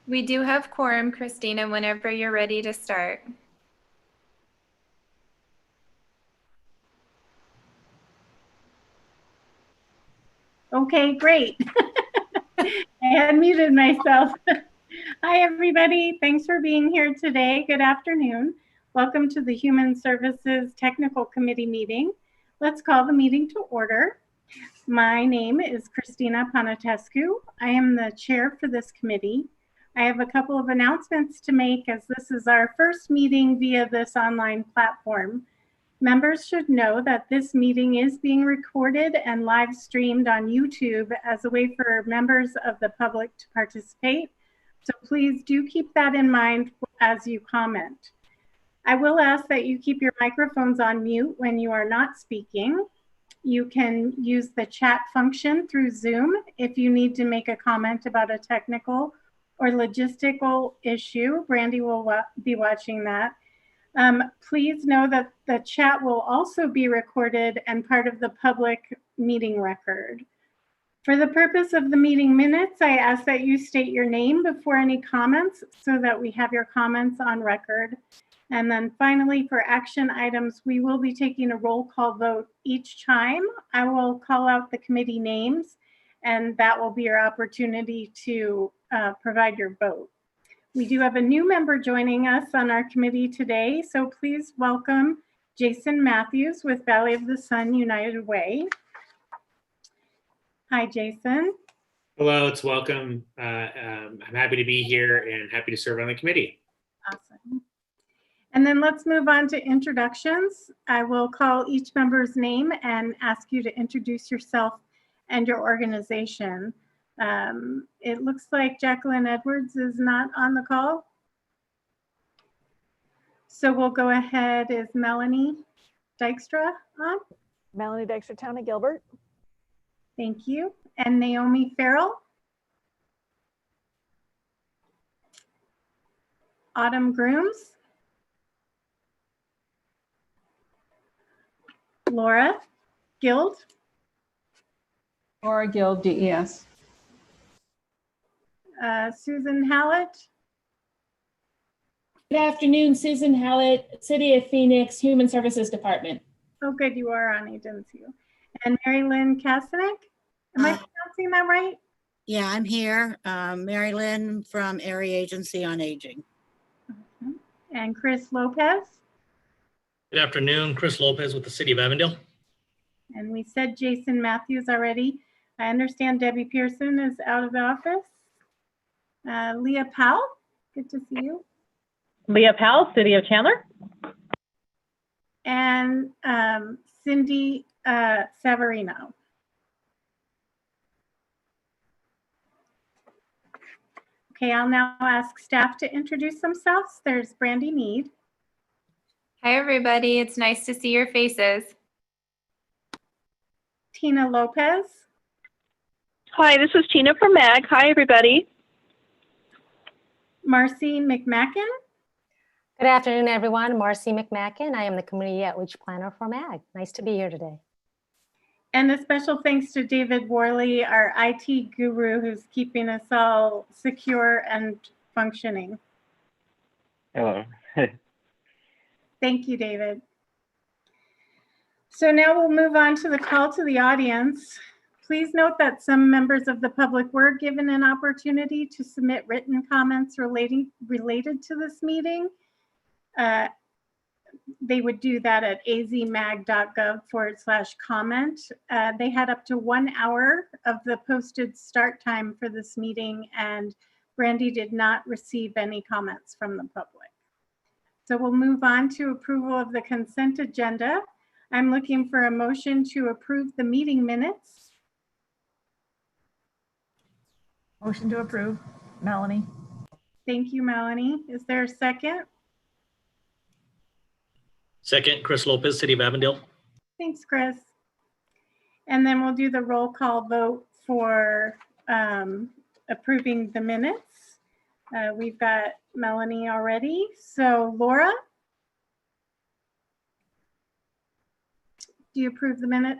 We do have quorum, Christina, whenever you're ready to start. Okay, great. I had muted myself. Hi, everybody. Thanks for being here today. Good afternoon. Welcome to the Human Services Technical Committee meeting. Let's call the meeting to order. My name is Christina Panatescu. I am the chair for this committee. I have a couple of announcements to make as this is our first meeting via this online platform. Members should know that this meeting is being recorded and live streamed on YouTube as a way for members of the public to participate. So please do keep that in mind as you comment. I will ask that you keep your microphones on mute when you are not speaking. You can use the chat function through Zoom if you need to make a comment about a technical or logistical issue. Brandy will be watching that. Please know that the chat will also be recorded and part of the public meeting record. For the purpose of the meeting minutes, I ask that you state your name before any comments so that we have your comments on record. And then finally, for action items, we will be taking a roll call vote each time. I will call out the committee names, and that will be your opportunity to provide your vote. We do have a new member joining us on our committee today, so please welcome Jason Matthews with Valley of the Sun United Way. Hi, Jason. Hello, it's welcome. I'm happy to be here and happy to serve on the committee. Awesome. And then let's move on to introductions. I will call each member's name and ask you to introduce yourself and your organization. It looks like Jacqueline Edwards is not on the call. So we'll go ahead. Is Melanie Dykstra on? Melanie Dykstra, Town of Gilbert. Thank you. And Naomi Farrell. Autumn Grooms. Laura Guild. Laura Guild, DES. Susan Hallett. Good afternoon, Susan Hallett, City of Phoenix, Human Services Department. Oh, good, you are on. I didn't see you. And Mary Lynn Kasanek. Am I pronouncing that right? Yeah, I'm here. Mary Lynn from Area Agency on Aging. Okay. And Chris Lopez. Good afternoon, Chris Lopez with the City of Avondale. And we said Jason Matthews already. I understand Debbie Pearson is out of the office. Leah Powell, good to see you. Leah Powell, City of Chandler. And Cindy Severino. Okay, I'll now ask staff to introduce themselves. There's Brandy Mead. Hi, everybody. It's nice to see your faces. Tina Lopez. Hi, this is Tina from MAG. Hi, everybody. Marcy McMacken. Good afternoon, everyone. Marcy McMacken. I am the Community Outreach Planner for MAG. Nice to be here today. And a special thanks to David Worley, our IT guru, who's keeping us all secure and functioning. Hello. Thank you, David. So now we'll move on to the call to the audience. Please note that some members of the public were given an opportunity to submit written comments related to this meeting. They would do that at azmag.gov/comment. They had up to 1 hour of the posted start time for this meeting, and Brandy did not receive any comments from the public. So we'll move on to approval of the consent agenda. I'm looking for a motion to approve the meeting minutes. Motion to approve. Melanie. Thank you, Melanie. Is there a second? Second, Chris Lopez, City of Avondale. Thanks, Chris. And then we'll do the roll call vote for approving the minutes. We've got Melanie already. So Laura, do you approve the minute?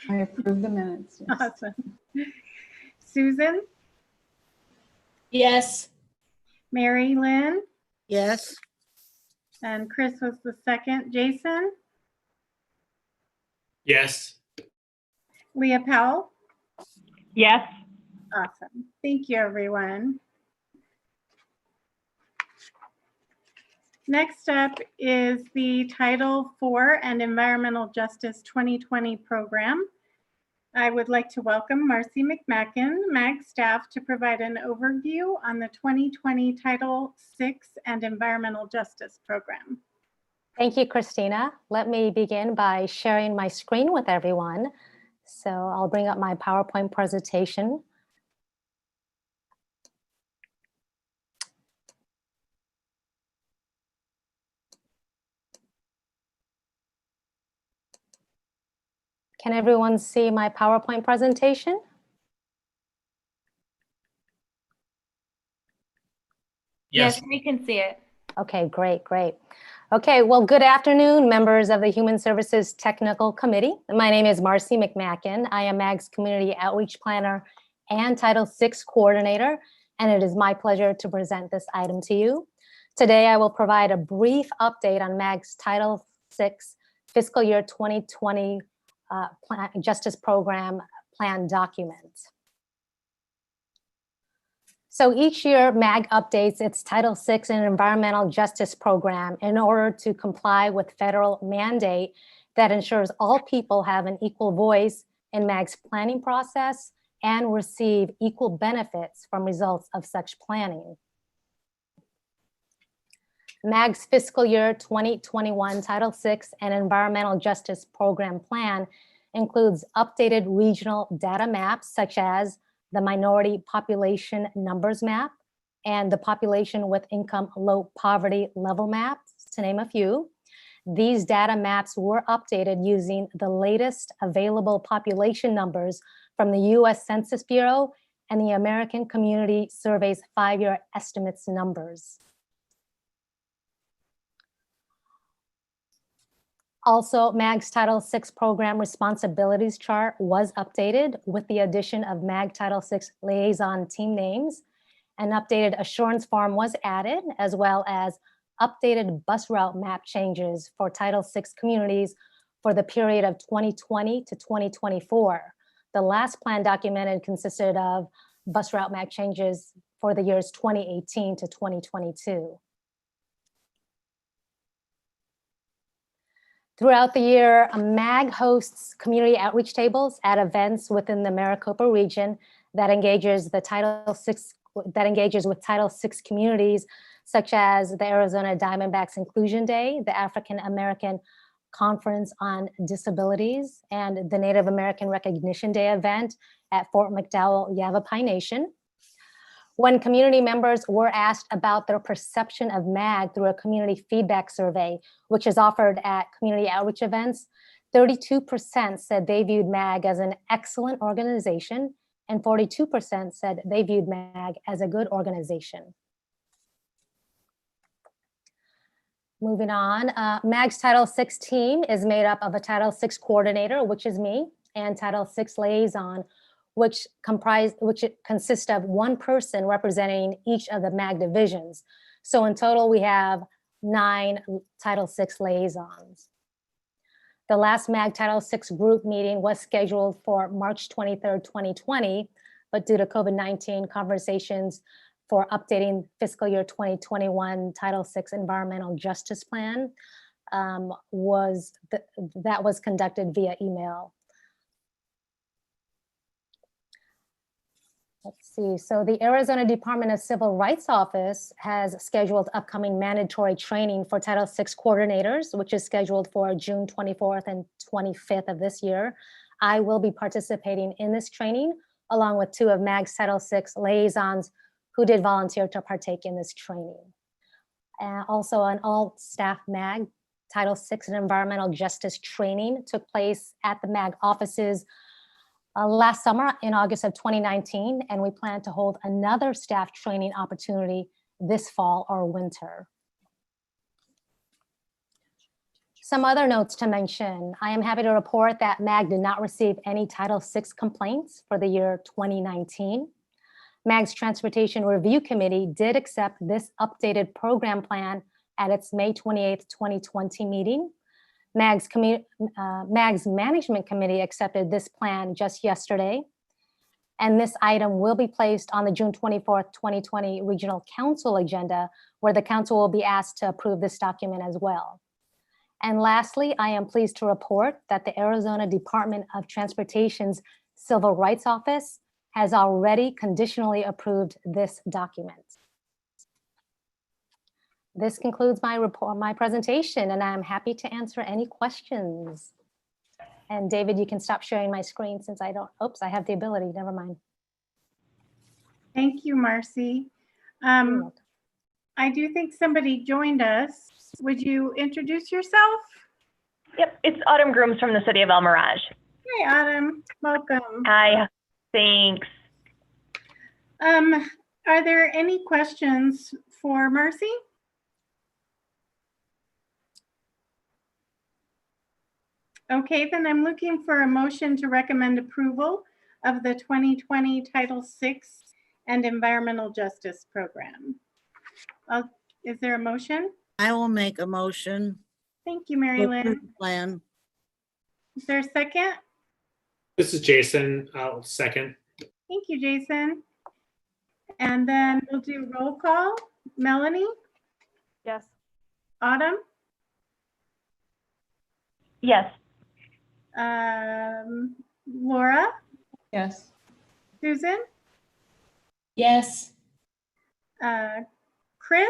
I approve the minutes. Yes. Awesome. Susan, Yes. Mary Lynn, Yes. and Chris was the second. Jason, Yes. Leah Powell. Yes. Awesome. Thank you, everyone. Next up is the Title IV and Environmental Justice 2020 program. I would like to welcome Marcy McMacken, MAG staff, to provide an overview on the 2020 Title VI and Environmental Justice program. Thank you, Christina. Let me begin by sharing my screen with everyone. So I'll bring up my PowerPoint presentation. Can everyone see my PowerPoint presentation? Yes. We can see it. Okay, great, great. Okay, well, good afternoon, members of the Human Services Technical Committee. My name is Marcy McMacken. I am MAG's Community Outreach Planner and Title VI Coordinator, and it is my pleasure to present this item to you. Today, I will provide a brief update on MAG's Title VI Fiscal Year 2020 Justice Program Plan document. So each year, MAG updates its Title VI and Environmental Justice Program in order to comply with federal mandate that ensures all people have an equal voice in MAG's planning process and receive equal benefits from results of such planning. MAG's Fiscal Year 2021 Title VI and Environmental Justice Program Plan includes updated regional data maps such as the Minority Population Numbers Map and the Population with Income Low Poverty Level Map, to name a few. These data maps were updated using the latest available population numbers from the US Census Bureau and the American Community Survey's 5-year estimates numbers. Also, MAG's Title VI program responsibilities chart was updated with the addition of MAG Title VI liaison team names. An updated assurance form was added, as well as updated bus route map changes for Title VI communities for the period of 2020 to 2024. The last plan documented consisted of bus route map changes for the years 2018 to 2022. Throughout the year, MAG hosts community outreach tables at events within the Maricopa region that engages with Title VI communities, such as the Arizona Diamondbacks Inclusion Day, the African American Conference on Disabilities, and the Native American Recognition Day event at Fort McDowell, Yavapai Nation. When community members were asked about their perception of MAG through a community feedback survey, which is offered at community outreach events, 32% said they viewed MAG as an excellent organization, and 42% said they viewed MAG as a good organization. Moving on, MAG's Title VI team is made up of a Title VI coordinator, which is me, and Title VI liaison, which consists of one person representing each of the MAG divisions. So in total, we have 9 Title VI liaisons. The last MAG Title VI group meeting was scheduled for March 23rd, 2020, but due to COVID-19, conversations for updating fiscal year 2021 Title VI Environmental Justice Plan was conducted via email. Let's see, so the Arizona Department of Civil Rights Office has scheduled upcoming mandatory training for Title VI coordinators, which is scheduled for June 24th and 25th of this year. I will be participating in this training along with 2 of MAG's Title VI liaisons who did volunteer to partake in this training. Also, an all-staff MAG Title VI and Environmental Justice training took place at the MAG offices last summer in August of 2019, and we plan to hold another staff training opportunity this fall or winter. Some other notes to mention. I am happy to report that MAG did not receive any Title VI complaints for the year 2019. MAG's Transportation Review Committee did accept this updated program plan at its May 28th, 2020 meeting. MAG's Management Committee accepted this plan just yesterday, and this item will be placed on the June 24th, 2020 Regional Council agenda, where the council will be asked to approve this document as well. And lastly, I am pleased to report that the Arizona Department of Transportation's Civil Rights Office has already conditionally approved this document. This concludes my presentation, and I'm happy to answer any questions. And David, you can stop sharing my screen since I don't, oops, I have the ability, never mind. Thank you, Marcy. I do think somebody joined us. Would you introduce yourself? Yep, it's Autumn Grooms from the city of El Mirage. Hey, Autumn, welcome. Hi, thanks. Are there any questions for Marcy? Okay, then I'm looking for a motion to recommend approval of the 2020 Title VI and Environmental Justice Program. Is there a motion? I will make a motion. Thank you, Mary Lynn. Plan. Is there a second? This is Jason. I'll second. Thank you, Jason. And then we'll do roll call. Melanie? Yes. Autumn? Yes. Laura? Yes. Susan? Yes. Chris?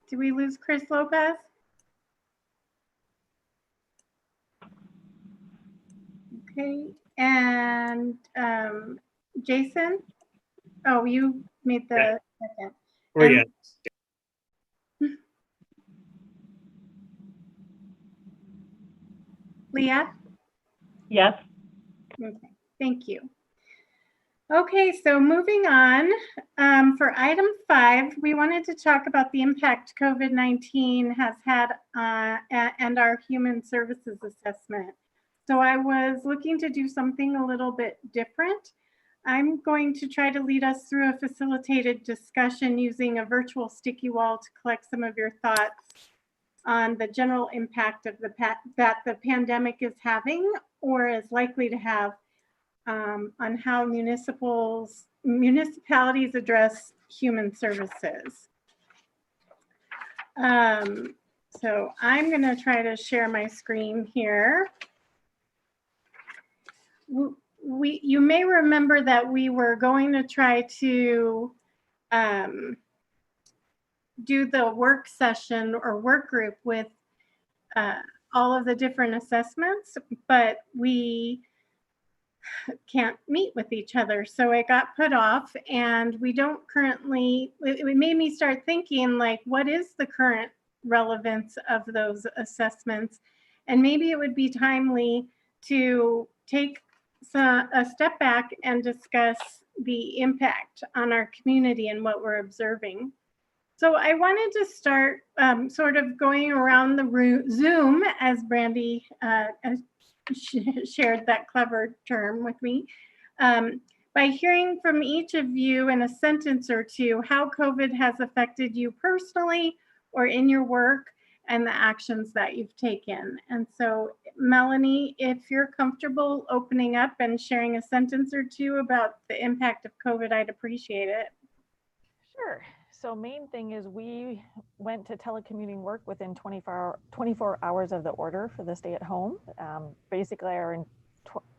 Did we lose Chris Lopez? Okay, and Jason? Oh, you made the second. Or yes. Leah? Yes. Okay, thank you. Okay, so moving on, for item 5, we wanted to talk about the impact COVID-19 has had and our human services assessment. So I was looking to do something a little bit different. I'm going to try to lead us through a facilitated discussion using a virtual sticky wall to collect some of your thoughts on the general impact of that the pandemic is having or is likely to have on how municipalities address human services. So I'm going to try to share my screen here. You may remember that we were going to try to do the work session or work group with all of the different assessments, but we can't meet with each other. So it got put off, and we don't currently, it made me start thinking, like, what is the current relevance of those assessments? And maybe it would be timely to take a step back and discuss the impact on our community and what we're observing. So I wanted to start sort of going around the Zoom, as Brandy shared that clever term with me, by hearing from each of you in a sentence or two how COVID has affected you personally or in your work and the actions that you've taken. And so, Melanie, if you're comfortable opening up and sharing a sentence or two about the impact of COVID, I'd appreciate it. Sure. So main thing is we went to telecommuting work within 24 hours of the order for the stay at home. Basically,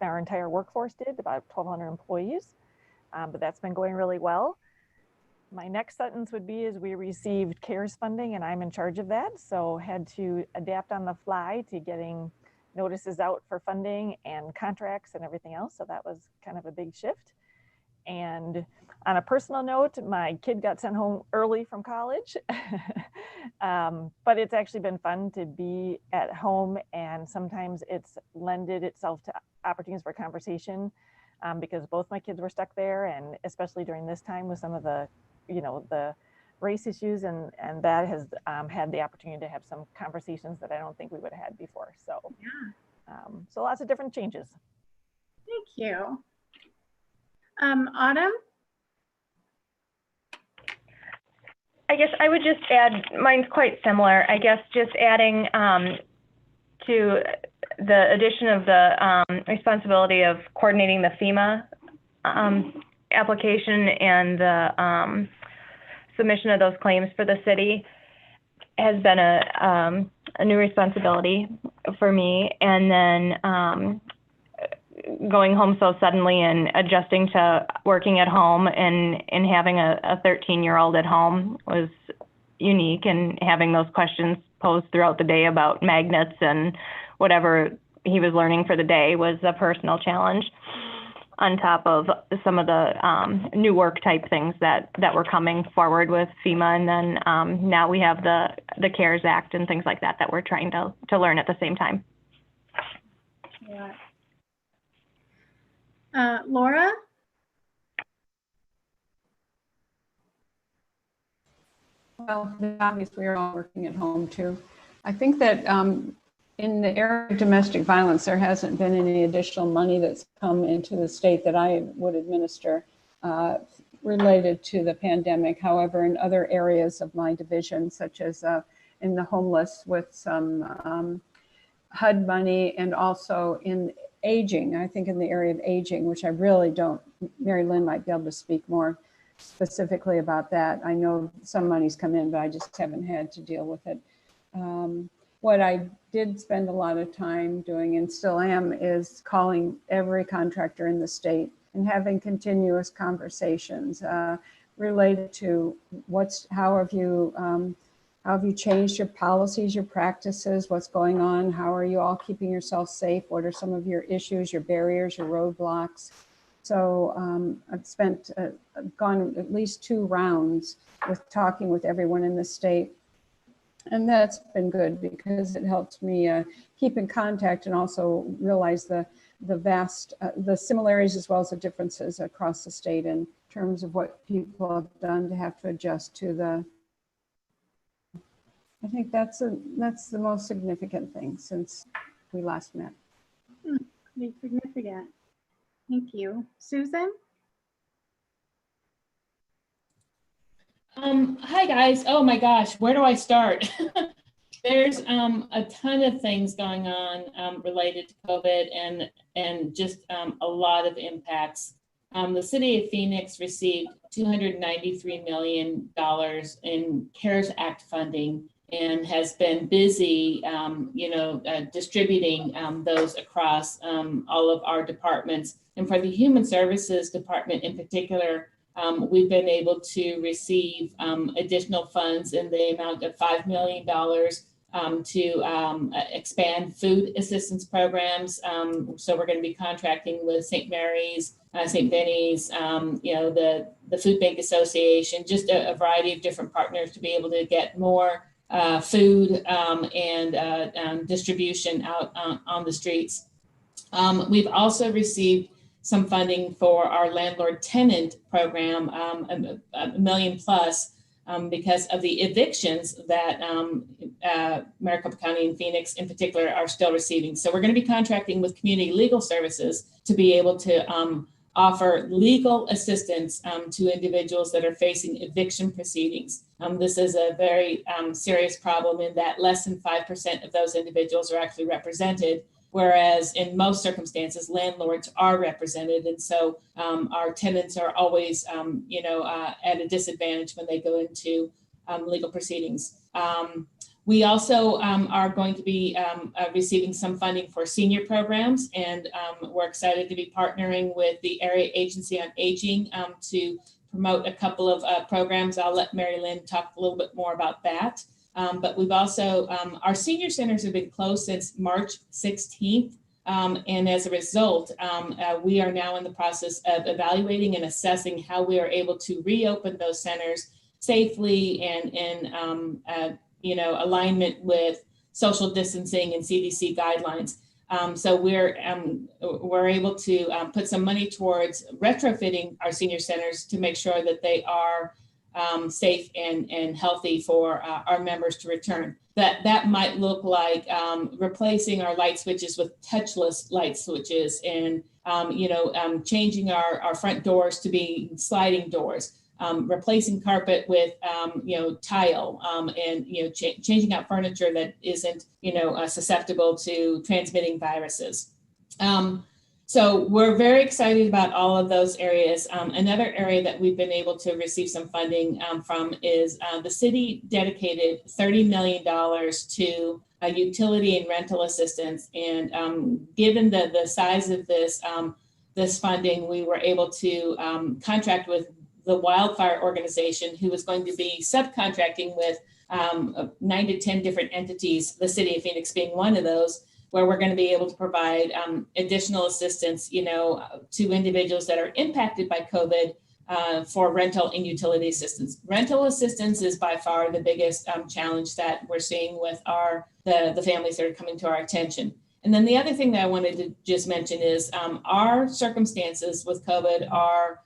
our entire workforce did, about 1,200 employees, but that's been going really well. My next sentence would be is we received CARES funding and I'm in charge of that. So had to adapt on the fly to getting notices out for funding and contracts and everything else. So that was kind of a big shift. And on a personal note, my kid got sent home early from college, but it's actually been fun to be at home, and sometimes it's lended itself to opportunities for conversation because both my kids were stuck there, and especially during this time with some of the, the race issues, and that has had the opportunity to have some conversations that I don't think we would have had before. So, so lots of different changes. Thank you. Autumn? I guess I would just add, mine's quite similar. I guess just adding to the addition of the responsibility of coordinating the FEMA application and the submission of those claims for the city has been a new responsibility for me. And then going home so suddenly and adjusting to working at home and having a 13-year-old at home was unique, and having those questions posed throughout the day about magnets and whatever he was learning for the day was a personal challenge on top of some of the new work type things that were coming forward with FEMA. And then now we have the CARES Act and things like that we're trying to learn at the same time. Yeah. Laura? Well, obviously we're all working at home too. I think that in the area of domestic violence, there hasn't been any additional money that's come into the state that I would administer related to the pandemic. However, in other areas of my division, such as in the homeless with some HUD money, and also in aging, I think in the area of aging, which I really don't, Mary Lynn might be able to speak more specifically about that. I know some money's come in, but I just haven't had to deal with it. What I did spend a lot of time doing, and still am, is calling every contractor in the state and having continuous conversations related to how have you changed your policies, your practices, what's going on? How are you all keeping yourself safe? What are some of your issues, your barriers, your roadblocks? So I've gone at least 2 rounds with talking with everyone in the state. And that's been good because it helps me keep in contact and also realize the vast, the similarities as well as the differences across the state in terms of what people have done to have to adjust to the. I think that's the most significant thing since we last met. Pretty significant. Thank you. Susan? Hi guys. Oh my gosh, where do I start? There's a ton of things going on related to COVID and just a lot of impacts. The city of Phoenix received $293 million in CARES Act funding and has been busy, distributing those across all of our departments. And for the Human Services Department in particular, we've been able to receive additional funds in the amount of $5 million to expand food assistance programs. So we're going to be contracting with St. Mary's, St. Benny's, the Food Bank Association, just a variety of different partners to be able to get more food and distribution out on the streets. We've also received some funding for our landlord tenant program, $1 million plus, because of the evictions that Maricopa County and Phoenix in particular are still receiving. So we're going to be contracting with community legal services to be able to offer legal assistance to individuals that are facing eviction proceedings. This is a very serious problem in that less than 5% of those individuals are actually represented, whereas in most circumstances, landlords are represented. And so our tenants are always, at a disadvantage when they go into legal proceedings. We also are going to be receiving some funding for senior programs, and we're excited to be partnering with the Area Agency on Aging to promote a couple of programs. I'll let Mary Lynn talk a little bit more about that. But we've also, our senior centers have been closed since March 16th. And as a result, we are now in the process of evaluating and assessing how we are able to reopen those centers safely and in alignment with social distancing and CDC guidelines. So we're able to put some money towards retrofitting our senior centers to make sure that they are safe and healthy for our members to return. That might look like replacing our light switches with touchless light switches, and changing our front doors to be sliding doors. Replacing carpet with tile, and changing out furniture that isn't susceptible to transmitting viruses. So we're very excited about all of those areas. Another area that we've been able to receive some funding from is the city dedicated $30 million to utility and rental assistance. And given the size of this funding, we were able to contract with the wildfire organization, who was going to be subcontracting with 9 to 10 different entities, the city of Phoenix being one of those, where we're going to be able to provide additional assistance, to individuals that are impacted by COVID for rental and utility assistance. Rental assistance is by far the biggest challenge that we're seeing with the families that are coming to our attention. And then the other thing that I wanted to just mention is our circumstances with COVID are,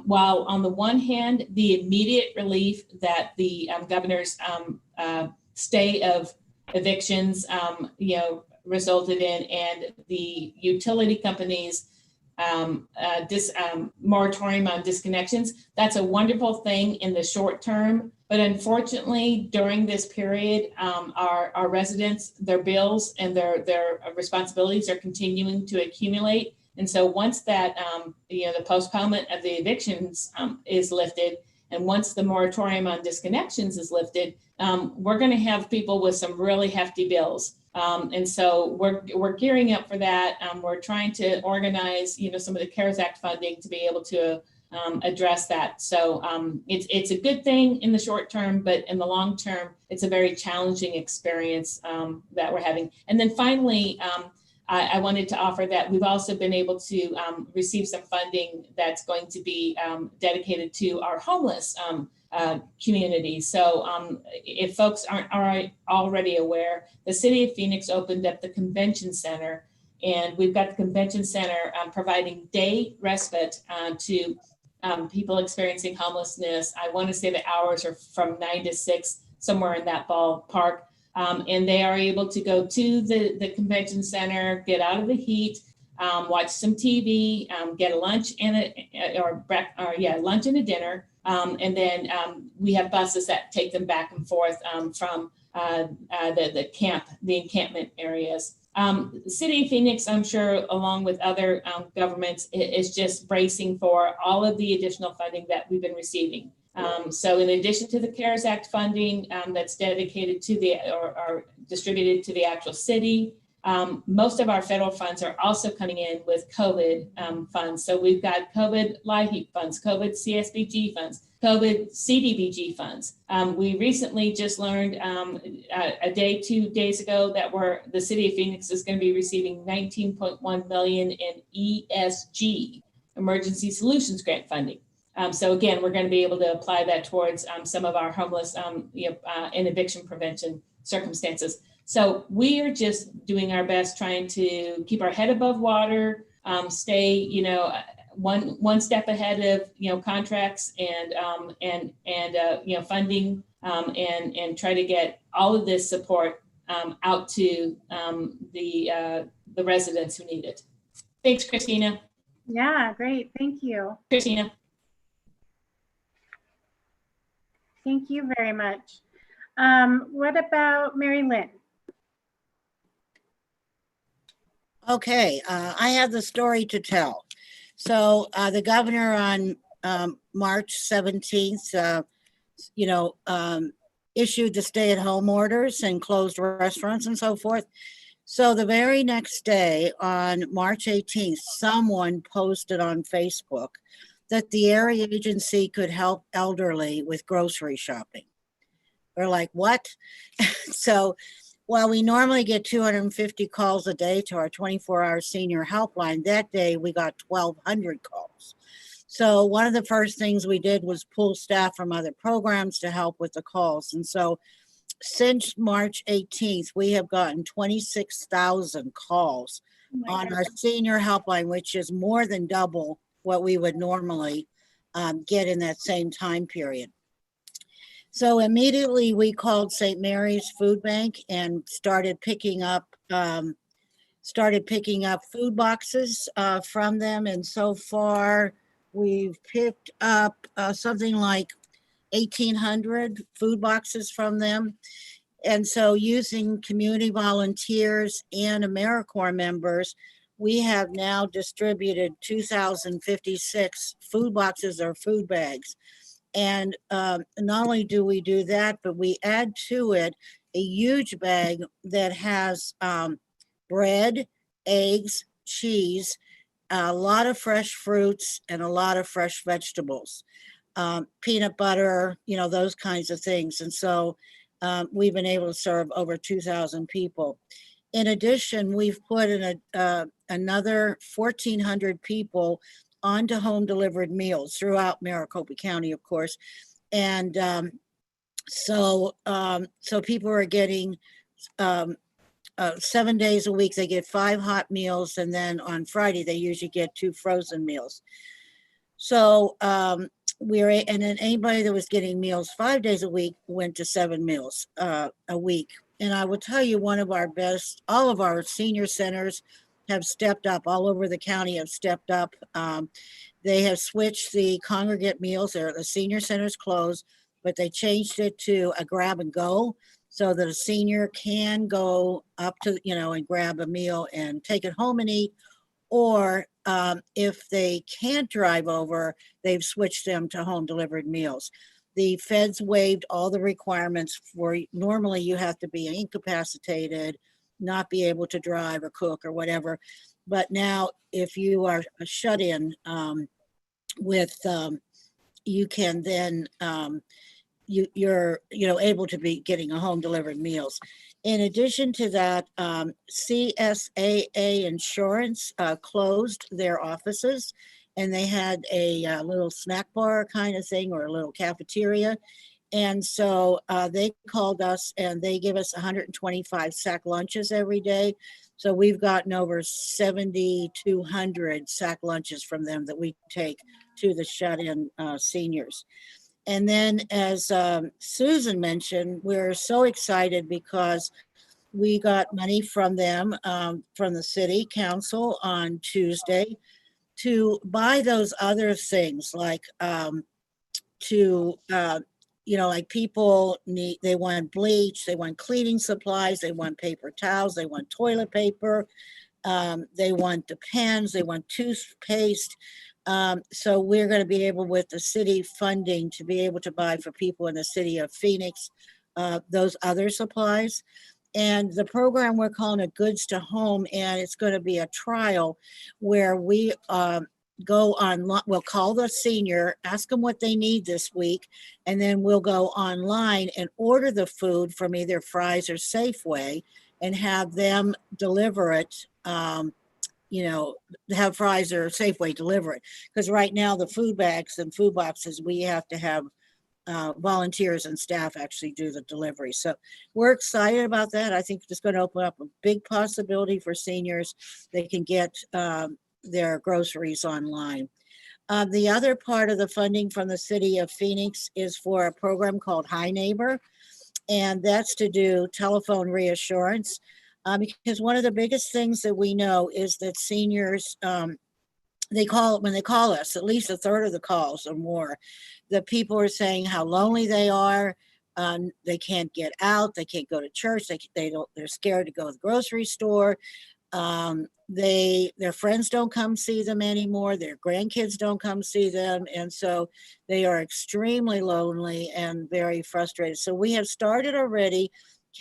while on the one hand, the immediate relief that the governor's stay of evictions, resulted in, and the utility companies' moratorium on disconnections, that's a wonderful thing in the short term. But unfortunately, during this period, our residents, their bills and their responsibilities are continuing to accumulate. And so once that, the postponement of the evictions is lifted, and once the moratorium on disconnections is lifted, we're going to have people with some really hefty bills. And so we're gearing up for that. We're trying to organize, some of the CARES Act funding to be able to address that. So it's a good thing in the short term, but in the long term, it's a very challenging experience that we're having. And then finally, I wanted to offer that we've also been able to receive some funding that's going to be dedicated to our homeless community. So if folks aren't already aware, the city of Phoenix opened up the convention center, and we've got the convention center providing day respite to people experiencing homelessness. I want to say the hours are from 9 to 6, somewhere in that ballpark. And they are able to go to the convention center, get out of the heat, watch some TV, get a lunch and lunch and a dinner. And then we have buses that take them back and forth from the encampment areas. The city of Phoenix, I'm sure, along with other governments, is just bracing for all of the additional funding that we've been receiving. So in addition to the CARES Act funding that's dedicated to or distributed to the actual city, most of our federal funds are also coming in with COVID funds. So we've got COVID LIHEAP funds, COVID CSBG funds, COVID CDBG funds. We recently just learned 2 days ago that the city of Phoenix is going to be receiving $19.1 million in ESG, Emergency Solutions Grant funding. So again, we're going to be able to apply that towards some of our homeless and eviction prevention circumstances. So we are just doing our best trying to keep our head above water, stay, one step ahead of, contracts and funding, and try to get all of this support out to the residents who need it. Thanks, Christina. Yeah, great. Thank you. Christina. Thank you very much. What about Mary Lynn? Okay, I have the story to tell. So the governor on March 17th, issued the stay-at-home orders and closed restaurants and so forth. So the very next day, on March 18th, someone posted on Facebook that the area agency could help elderly with grocery shopping. We're like, what? So while we normally get 250 calls a day to our 24-hour senior helpline, that day we got 1,200 calls. So one of the first things we did was pull staff from other programs to help with the calls. And so since March 18th, we have gotten 26,000 calls on our senior helpline, which is more than double what we would normally get in that same time period. So immediately we called St. Mary's Food Bank and started picking up food boxes from them. And so far we've picked up something like 1,800 food boxes from them. And so using community volunteers and AmeriCorps members, we have now distributed 2,056 food boxes or food bags. And not only do we do that, but we add to it a huge bag that has bread, eggs, cheese, a lot of fresh fruits, and a lot of fresh vegetables, peanut butter, those kinds of things. And so we've been able to serve over 2,000 people. In addition, we've put in another 1,400 people onto home delivered meals throughout Maricopa County, of course. And so people are getting 7 days a week, they get 5 hot meals. And then on Friday, they usually get 2 frozen meals. So and then anybody that was getting meals 5 days a week went to 7 meals a week. And I will tell you, all of our senior centers have stepped up, all over the county have stepped up. They have switched the congregate meals. The senior centers closed, but they changed it to a grab and go so that a senior can go up to, and grab a meal and take it home and eat. Or if they can't drive over, they've switched them to home delivered meals. The feds waived all the requirements for, normally you have to be incapacitated, not be able to drive or cook or whatever. But now if you are shut in you can then, you're able to be getting a home delivered meals. In addition to that, CSAA Insurance closed their offices, and they had a little snack bar kind of thing, or a little cafeteria. And so they called us and they give us 125 sack lunches every day. So we've gotten over 7,200 sack lunches from them that we take to the shut-in seniors. And then, as Susan mentioned, we're so excited because we got money from them, from the city council on Tuesday, to buy those other things, like like people need, they want bleach, they want cleaning supplies, they want paper towels, they want toilet paper, they want the pens, they want toothpaste. So we're going to be able, with the city funding, to be able to buy for people in the city of Phoenix those other supplies. And the program, we're calling it Goods to Home, and it's going to be a trial where we go online. We'll call the senior, ask them what they need this week, and then we'll go online and order the food from either Fry's or Safeway and have them deliver it, have Fry's or Safeway deliver it. Because right now the food bags and food boxes, we have to have volunteers and staff actually do the delivery. So we're excited about that. I think it's going to open up a big possibility for seniors. They can get their groceries online. The other part of the funding from the city of Phoenix is for a program called Hi Neighbor, and that's to do telephone reassurance. Because one of the biggest things that we know is that seniors, when they call us, at least a third of the calls or more, the people are saying how lonely they are. They can't get out. They can't go to church. They're scared to go to the grocery store. Their friends don't come see them anymore. Their grandkids don't come see them. And so they are extremely lonely and very frustrated. So we have started already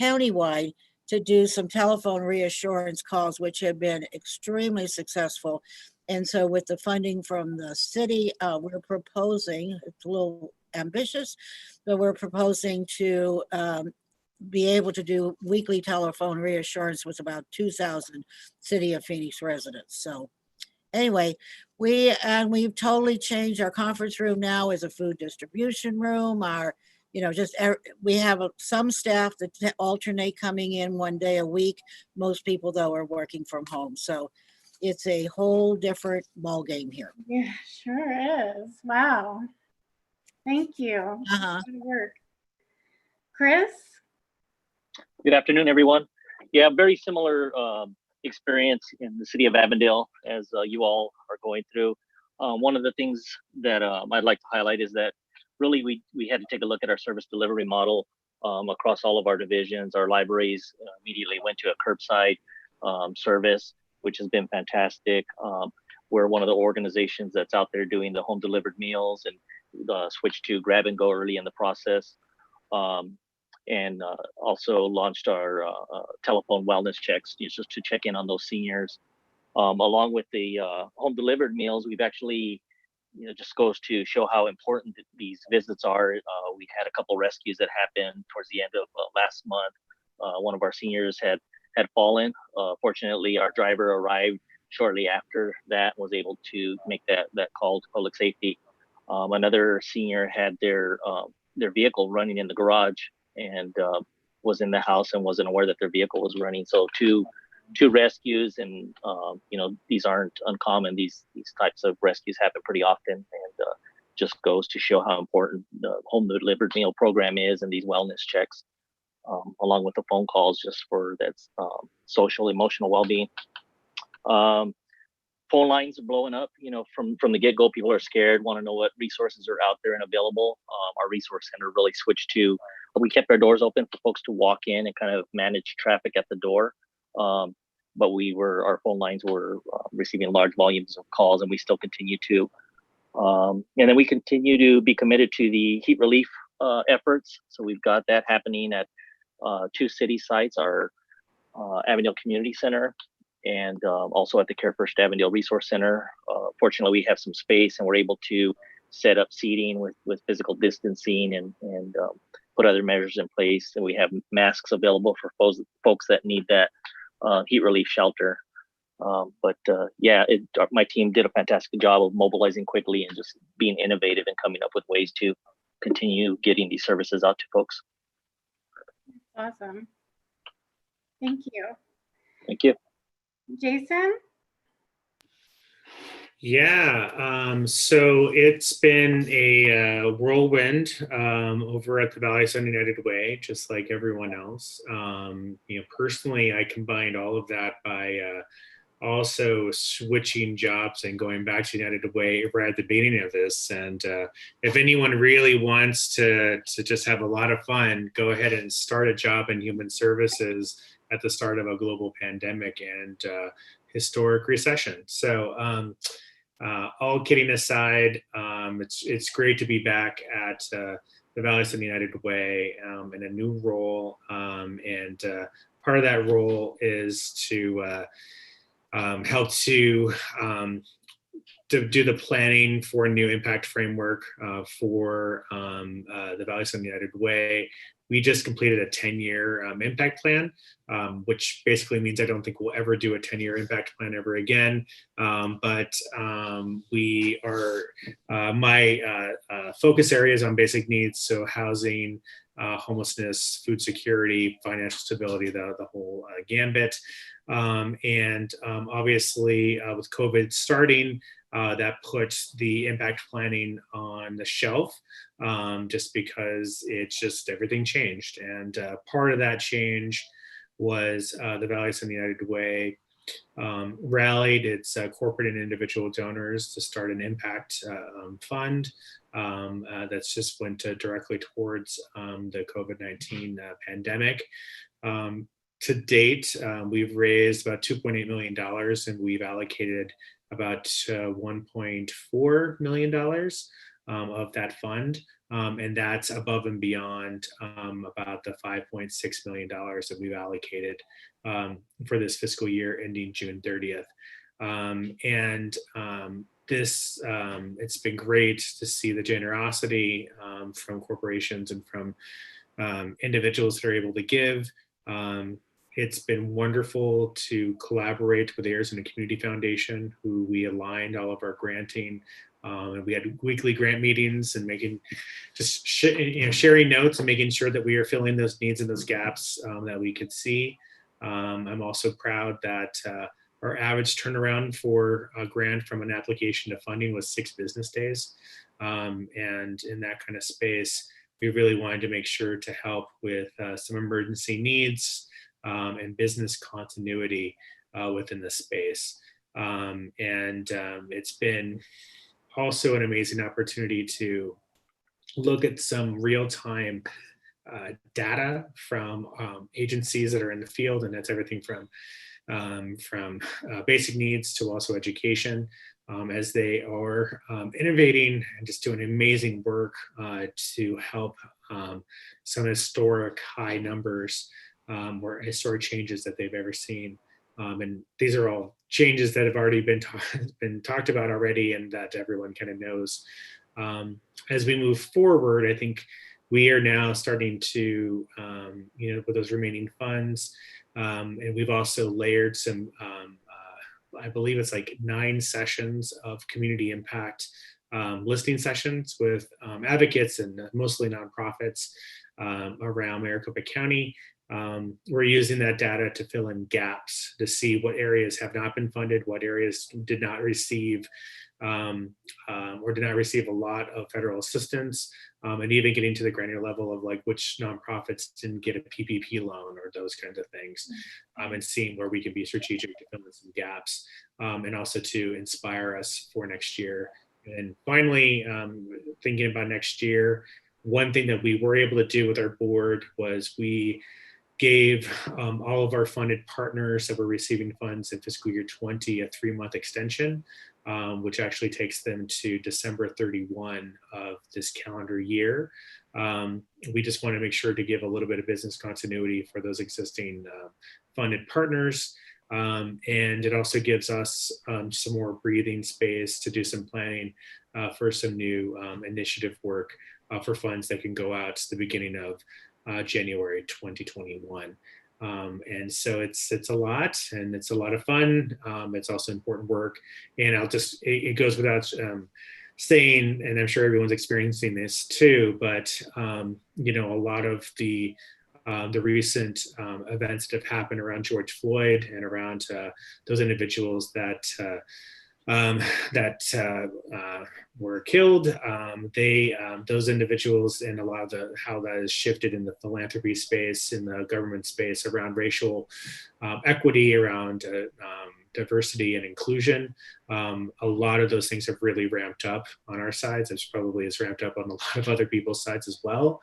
countywide to do some telephone reassurance calls, which have been extremely successful. And so with the funding from the city, we're proposing, it's a little ambitious, but we're proposing to be able to do weekly telephone reassurance with about 2,000 City of Phoenix residents. So anyway, we've totally changed. Our conference room now is a food distribution room. We have some staff that alternate coming in one day a week. Most people, though, are working from home. So it's a whole different ballgame here. Yeah, sure is. Wow. Thank you. Good work. Chris? Good afternoon, everyone. Yeah, very similar experience in the city of Avondale as you all are going through. One of the things that I'd like to highlight is that really we had to take a look at our service delivery model across all of our divisions. Our libraries immediately went to a curbside service, which has been fantastic. We're one of the organizations that's out there doing the home delivered meals and switched to grab and go early in the process. And also launched our telephone wellness checks just to check in on those seniors. Along with the home delivered meals, we've actually, just goes to show how important these visits are. We had a couple rescues that happened towards the end of last month. One of our seniors had fallen. Fortunately, our driver arrived shortly after that, was able to make that call to public safety. Another senior had their vehicle running in the garage and was in the house and wasn't aware that their vehicle was running. So two rescues, and these aren't uncommon. These types of rescues happen pretty often, and just goes to show how important the home delivered meal program is, and these wellness checks, along with the phone calls, just for that social, emotional well-being. Phone lines are blowing up. From the get-go, people are scared, want to know what resources are out there and available. Our resource center really switched to, we kept our doors open for folks to walk in and kind of manage traffic at the door. But our phone lines were receiving large volumes of calls, and we still continue to. And then we continue to be committed to the heat relief efforts. So we've got that happening at two city sites, our Avondale Community Center, and also at the Care First Avondale Resource Center. Fortunately, we have some space, and we're able to set up seating with physical distancing and put other measures in place. And we have masks available for folks that need that heat relief shelter. My team did a fantastic job of mobilizing quickly and just being innovative and coming up with ways to continue getting these services out to folks. Awesome. Thank you. Thank you. Jason? Yeah, so it's been a whirlwind over at the Valley Sun United Way, just like everyone else. Personally, I combined all of that by also switching jobs and going back to United Way right at the beginning of this. And if anyone really wants to just have a lot of fun, go ahead and start a job in human services at the start of a global pandemic and historic recession. So all kidding aside, it's great to be back at the Valley Sun United Way in a new role. And part of that role is to help to to do the planning for a new impact framework for the Valley Sun United Way. We just completed a 10-year impact plan, which basically means I don't think we'll ever do a 10-year impact plan ever again. But we are, my focus areas on basic needs, so housing, homelessness, food security, financial stability, the whole gambit. And obviously with COVID starting, that puts the impact planning on the shelf, just because everything changed. And part of that change was the Valley Sun United Way rallied its corporate and individual donors to start an impact fund that's just went directly towards the COVID-19 pandemic. To date, we've raised about $2.8 million, and we've allocated about $1.4 million of that fund. And that's above and beyond about the $5.6 million that we've allocated for this fiscal year ending June 30th. It's been great to see the generosity from corporations and from individuals that are able to give. It's been wonderful to collaborate with the Arizona Community Foundation, who we aligned all of our granting. And we had weekly grant meetings and sharing notes and making sure that we are filling those needs and those gaps that we could see. I'm also proud that our average turnaround for a grant from an application to funding was 6 business days. And in that kind of space, we really wanted to make sure to help with some emergency needs and business continuity within the space. It's been also an amazing opportunity to look at some real-time data from agencies that are in the field, and that's everything from basic needs to also education, as they are innovating and just doing amazing work to help some historic high numbers or historic changes that they've ever seen. And these are all changes that have already been talked about already, and that everyone kind of knows. As we move forward, I think we are now starting to, with those remaining funds, and we've also layered some, I believe it's like 9 sessions of community impact listening sessions with advocates and mostly nonprofits around Maricopa County. We're using that data to fill in gaps, to see what areas have not been funded, what areas did not receive or did not receive a lot of federal assistance, and even getting to the granular level of like which nonprofits didn't get a PPP loan or those kinds of things, and seeing where we can be strategic to fill in some gaps, and also to inspire us for next year. And finally, thinking about next year, one thing that we were able to do with our board was we gave all of our funded partners that were receiving funds in fiscal year 20 a 3-month extension, which actually takes them to December 31 of this calendar year. We just want to make sure to give a little bit of business continuity for those existing funded partners. And it also gives us some more breathing space to do some planning for some new initiative work for funds that can go out to the beginning of January 2021. And so it's a lot, and it's a lot of fun. It's also important work, and it goes without saying, and I'm sure everyone's experiencing this too, but a lot of the recent events that have happened around George Floyd and around those individuals that were killed, those individuals, and a lot of how that has shifted in the philanthropy space, in the government space, around racial equity, around diversity and inclusion. A lot of those things have really ramped up on our sides. It's probably has ramped up on a lot of other people's sides as well.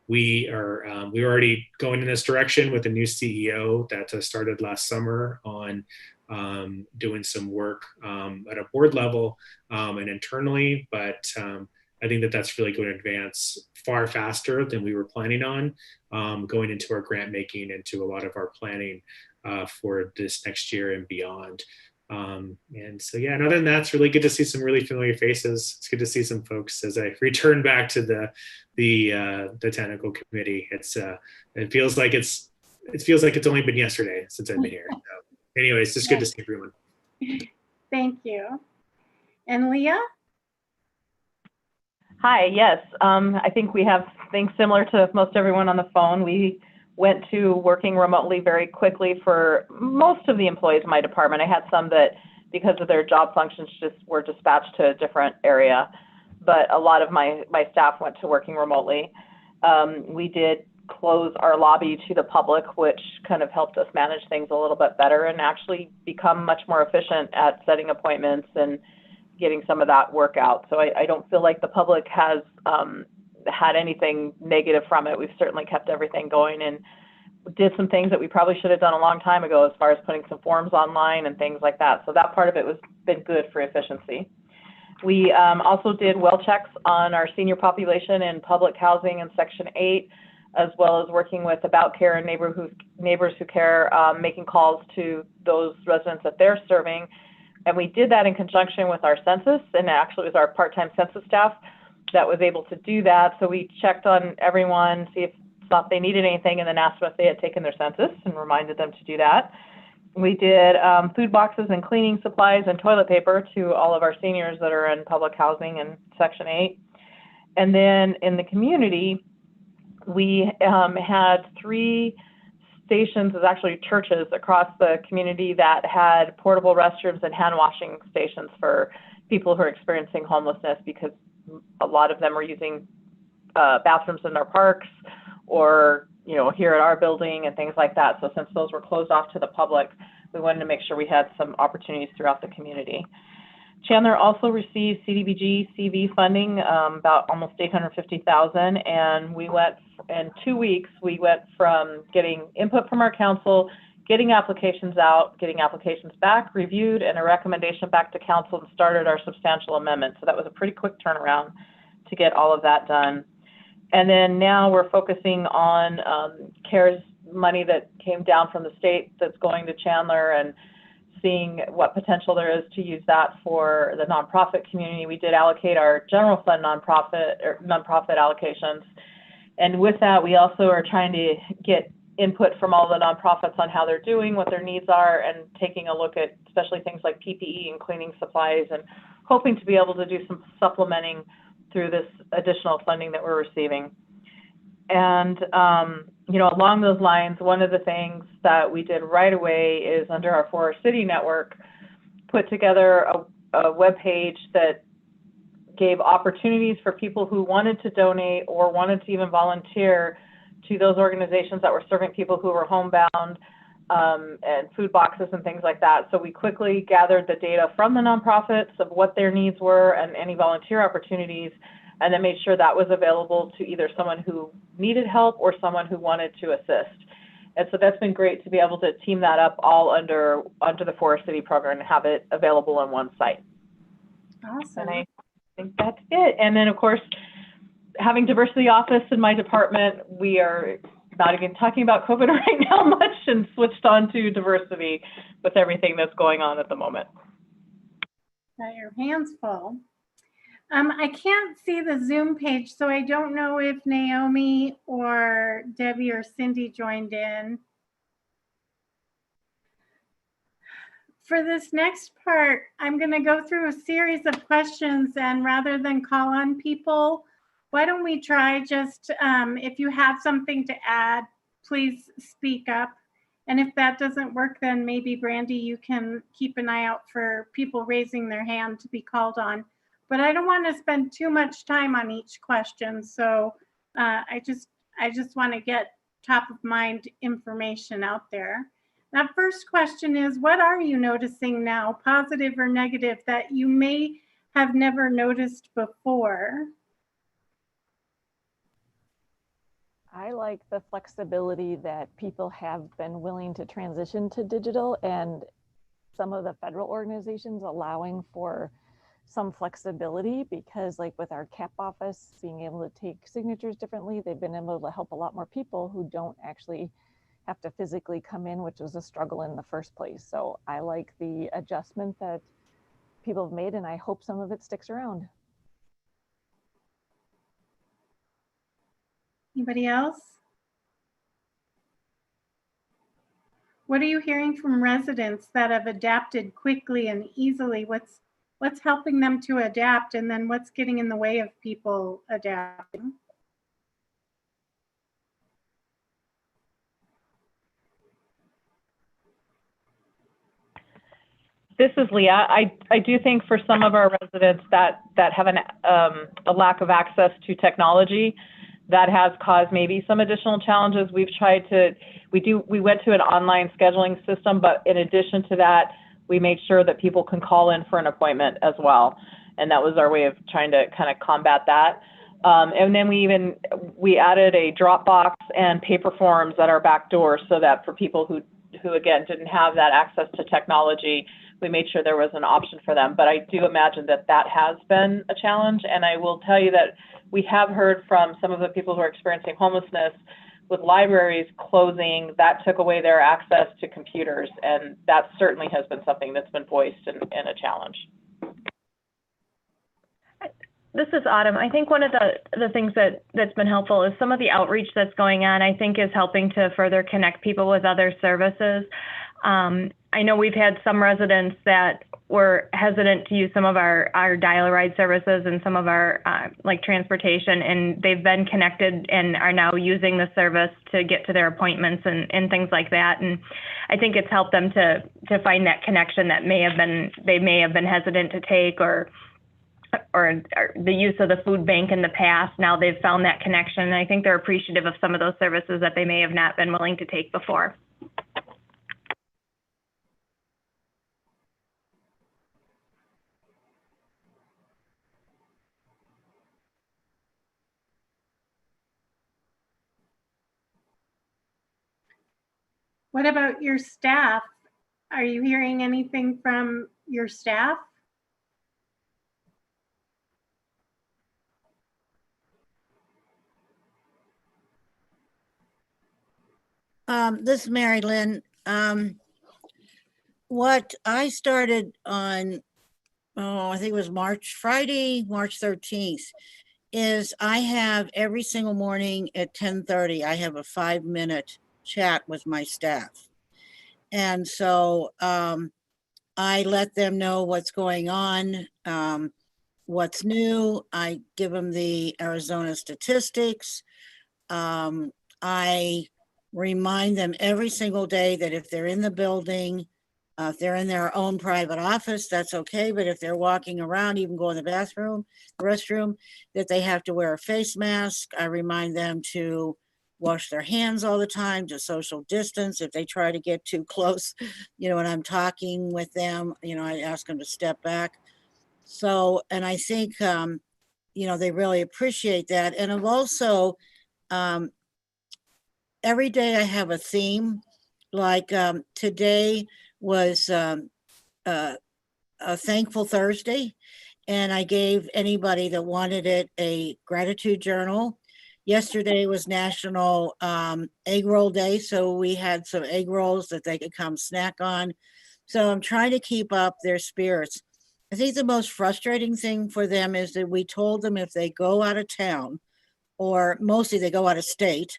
We are already going in this direction with a new CEO that started last summer on doing some work at a board level and internally, but I think that that's really going to advance far faster than we were planning on, going into our grant making, into a lot of our planning for this next year and beyond. And so, yeah, and other than that, it's really good to see some really familiar faces. It's good to see some folks as I return back to the technical committee. It feels like it's only been yesterday since I've been here. So anyway, it's just good to see everyone. Thank you. And Leah? Hi, yes. I think we have things similar to most everyone on the phone. We went to working remotely very quickly for most of the employees in my department. I had some that, because of their job functions, just were dispatched to a different area. But a lot of my staff went to working remotely. We did close our lobby to the public, which kind of helped us manage things a little bit better and actually become much more efficient at setting appointments and getting some of that work out. So I don't feel like the public has had anything negative from it. We've certainly kept everything going and did some things that we probably should have done a long time ago as far as putting some forms online and things like that. So that part of it was been good for efficiency. We also did well checks on our senior population in public housing in Section 8, as well as working with About Care and Neighbors Who Care, making calls to those residents that they're serving. And we did that in conjunction with our census, and actually it was our part-time census staff that was able to do that. So we checked on everyone, see if they needed anything, and then asked them if they had taken their census and reminded them to do that. We did food boxes and cleaning supplies and toilet paper to all of our seniors that are in public housing in Section 8. And then in the community, we had 3 stations, is actually churches across the community that had portable restrooms and hand washing stations for people who are experiencing homelessness, because a lot of them were using bathrooms in their parks or, here at our building and things like that. So since those were closed off to the public, we wanted to make sure we had some opportunities throughout the community. Chandler also received CDBG CV funding, about almost $850,000, and we went in 2 weeks. We went from getting input from our council, getting applications out, getting applications back, reviewed, and a recommendation back to council, and started our substantial amendment. So that was a pretty quick turnaround to get all of that done. And then now we're focusing on CARES money that came down from the state that's going to Chandler, and seeing what potential there is to use that for the nonprofit community. We did allocate our general fund nonprofit allocations. And with that, we also are trying to get input from all the nonprofits on how they're doing, what their needs are, and taking a look at especially things like PPE and cleaning supplies, and hoping to be able to do some supplementing through this additional funding that we're receiving. And, along those lines, one of the things that we did right away is, under our For Our City network, put together a web page that gave opportunities for people who wanted to donate or wanted to even volunteer to those organizations that were serving people who were homebound, and food boxes and things like that. So we quickly gathered the data from the nonprofits of what their needs were and any volunteer opportunities, and then made sure that was available to either someone who needed help or someone who wanted to assist. And so that's been great to be able to team that up all under the For Our City program and have it available on one site. Awesome. And I think that's it. And then, of course, having diversity office in my department, we are not even talking about COVID right now much, and switched on to diversity with everything that's going on at the moment. Got your hands full. I can't see the Zoom page, so I don't know if Naomi or Debbie or Cindy joined in. For this next part, I'm going to go through a series of questions, and rather than call on people, why don't we try just, if you have something to add, please speak up. And if that doesn't work, then maybe Brandy, you can keep an eye out for people raising their hand to be called on. But I don't want to spend too much time on each question. So I just want to get top of mind information out there. That first question is, what are you noticing now, positive or negative, that you may have never noticed before? I like the flexibility that people have been willing to transition to digital, and some of the federal organizations allowing for some flexibility, because like with our CAP office being able to take signatures differently, they've been able to help a lot more people who don't actually have to physically come in, which was a struggle in the first place. So I like the adjustment that people have made, and I hope some of it sticks around. Anybody else? What are you hearing from residents that have adapted quickly and easily? What's helping them to adapt, and then what's getting in the way of people adapting? This is Leah. I do think for some of our residents that have a lack of access to technology, that has caused maybe some additional challenges. We went to an online scheduling system, but in addition to that, we made sure that people can call in for an appointment as well. And that was our way of trying to kind of combat that. And then we added a Dropbox and paper forms at our back door so that for people who again didn't have that access to technology, we made sure there was an option for them. But I do imagine that has been a challenge. And I will tell you that we have heard from some of the people who are experiencing homelessness with libraries closing, that took away their access to computers. And that certainly has been something that's been voiced and a challenge. This is Autumn. I think one of the things that's been helpful is some of the outreach that's going on, I think, is helping to further connect people with other services. I know we've had some residents that were hesitant to use some of our dial-a-ride services and some of our like transportation, and they've been connected and are now using the service to get to their appointments and things like that. And I think it's helped them to find that connection that they may have been hesitant to take, or the use of the food bank in the past. Now they've found that connection, and I think they're appreciative of some of those services that they may have not been willing to take before. What about your staff? Are you hearing anything from your staff? This is Mary Lynn. What I started on, I think it was Friday, March 13th, is I have every single morning at 10:30, I have a 5-minute chat with my staff. And so I let them know what's going on, what's new. I give them the Arizona statistics. I remind them every single day that if they're in the building, if they're in their own private office, that's okay. But if they're walking around, even go in the restroom, that they have to wear a face mask. I remind them to wash their hands all the time, to social distance. If they try to get too close, when I'm talking with them, I ask them to step back. So, and I think, they really appreciate that. And I've also, every day I have a theme. Like today was a Thankful Thursday, and I gave anybody that wanted it a gratitude journal. Yesterday was National Egg Roll Day, so we had some egg rolls that they could come snack on. So I'm trying to keep up their spirits. I think the most frustrating thing for them is that we told them if they go out of town, or mostly they go out of state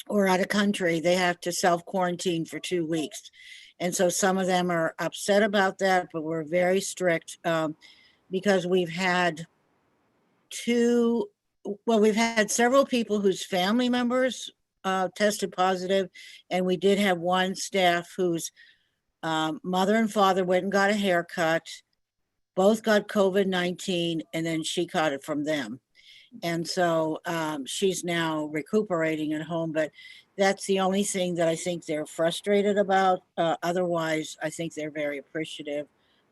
or out of country, they have to self-quarantine for 2 weeks. And so some of them are upset about that, but we're very strict because we've had several people whose family members tested positive, and we did have one staff whose mother and father went and got a haircut, both got COVID-19, and then she caught it from them. And so she's now recuperating at home, but that's the only thing that I think they're frustrated about. Otherwise, I think they're very appreciative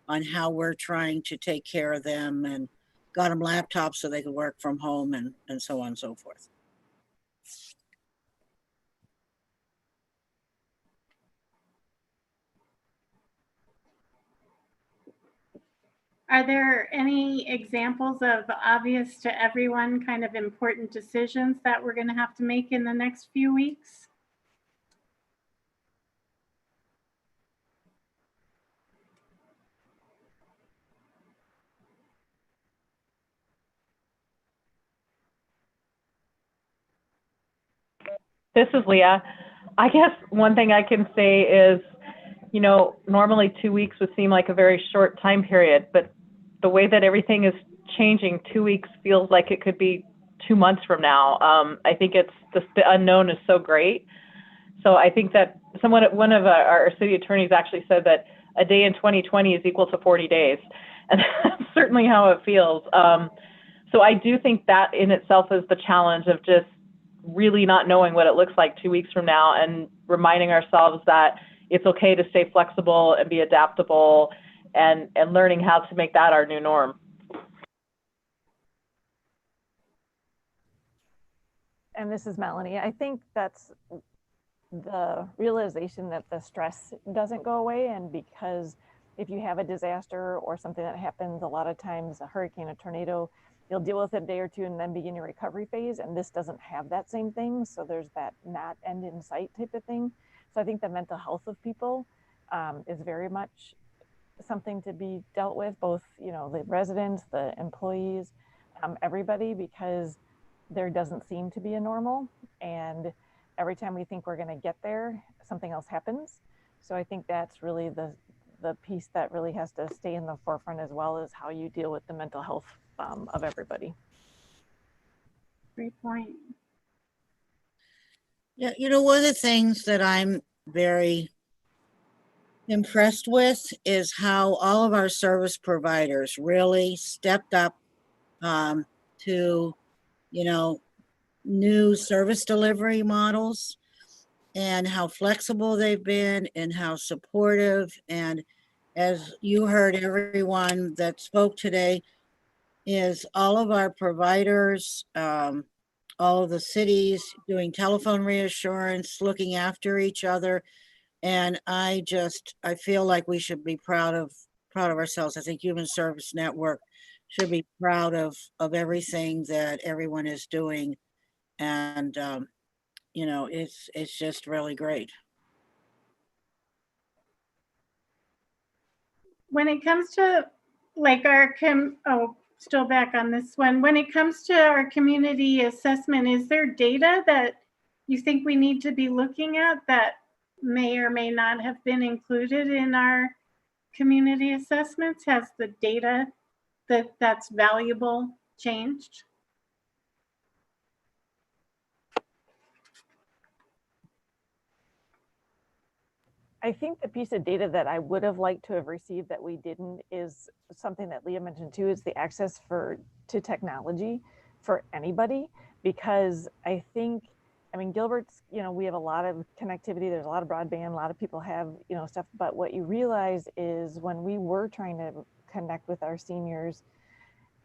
on how we're trying to take care of them and got them laptops so they can work from home and so on and so forth. Are there any examples of obvious to everyone kind of important decisions that we're going to have to make in the next few weeks? This is Leah. I guess one thing I can say is, you know, normally 2 weeks would seem like a very short time period, but the way that everything is changing, 2 weeks feels like it could be 2 months from now. I think it's the unknown is so great. So I think that one of our city attorneys actually said that a day in 2020 is equal to 40 days. And that's certainly how it feels. So I do think that in itself is the challenge of just really not knowing what it looks like 2 weeks from now, and reminding ourselves that it's okay to stay flexible and be adaptable, and learning how to make that our new norm. And this is Melanie. I think that's the realization that the stress doesn't go away. And because if you have a disaster or something that happens, a lot of times a hurricane, a tornado, you'll deal with it a day or two and then begin your recovery phase. And this doesn't have that same thing. So there's that not end in sight type of thing. So I think the mental health of people is very much something to be dealt with, both, you know, the residents, the employees, everybody, because there doesn't seem to be a normal. And every time we think we're going to get there, something else happens. So I think that's really the piece that really has to stay in the forefront, as well as how you deal with the mental health of everybody. Great point. Yeah, you know, one of the things that I'm very impressed with is how all of our service providers really stepped up to, you know, new service delivery models, and how flexible they've been and how supportive. And as you heard, everyone that spoke today, is all of our providers, all of the cities doing telephone reassurance, looking after each other. And I feel like we should be proud of ourselves. I think Human Service Network should be proud of everything that everyone is doing. And you know, it's just really great. When it comes to like still back on this one, when it comes to our community assessment, is there data that you think we need to be looking at that may or may not have been included in our community assessments? Has the data that's valuable changed? I think the piece of data that I would have liked to have received that we didn't is something that Leah mentioned too, is the access to technology for anybody. Because I think, I mean, Gilbert's, you know, we have a lot of connectivity, there's a lot of broadband, a lot of people have, you know, stuff, but what you realize is when we were trying to connect with our seniors,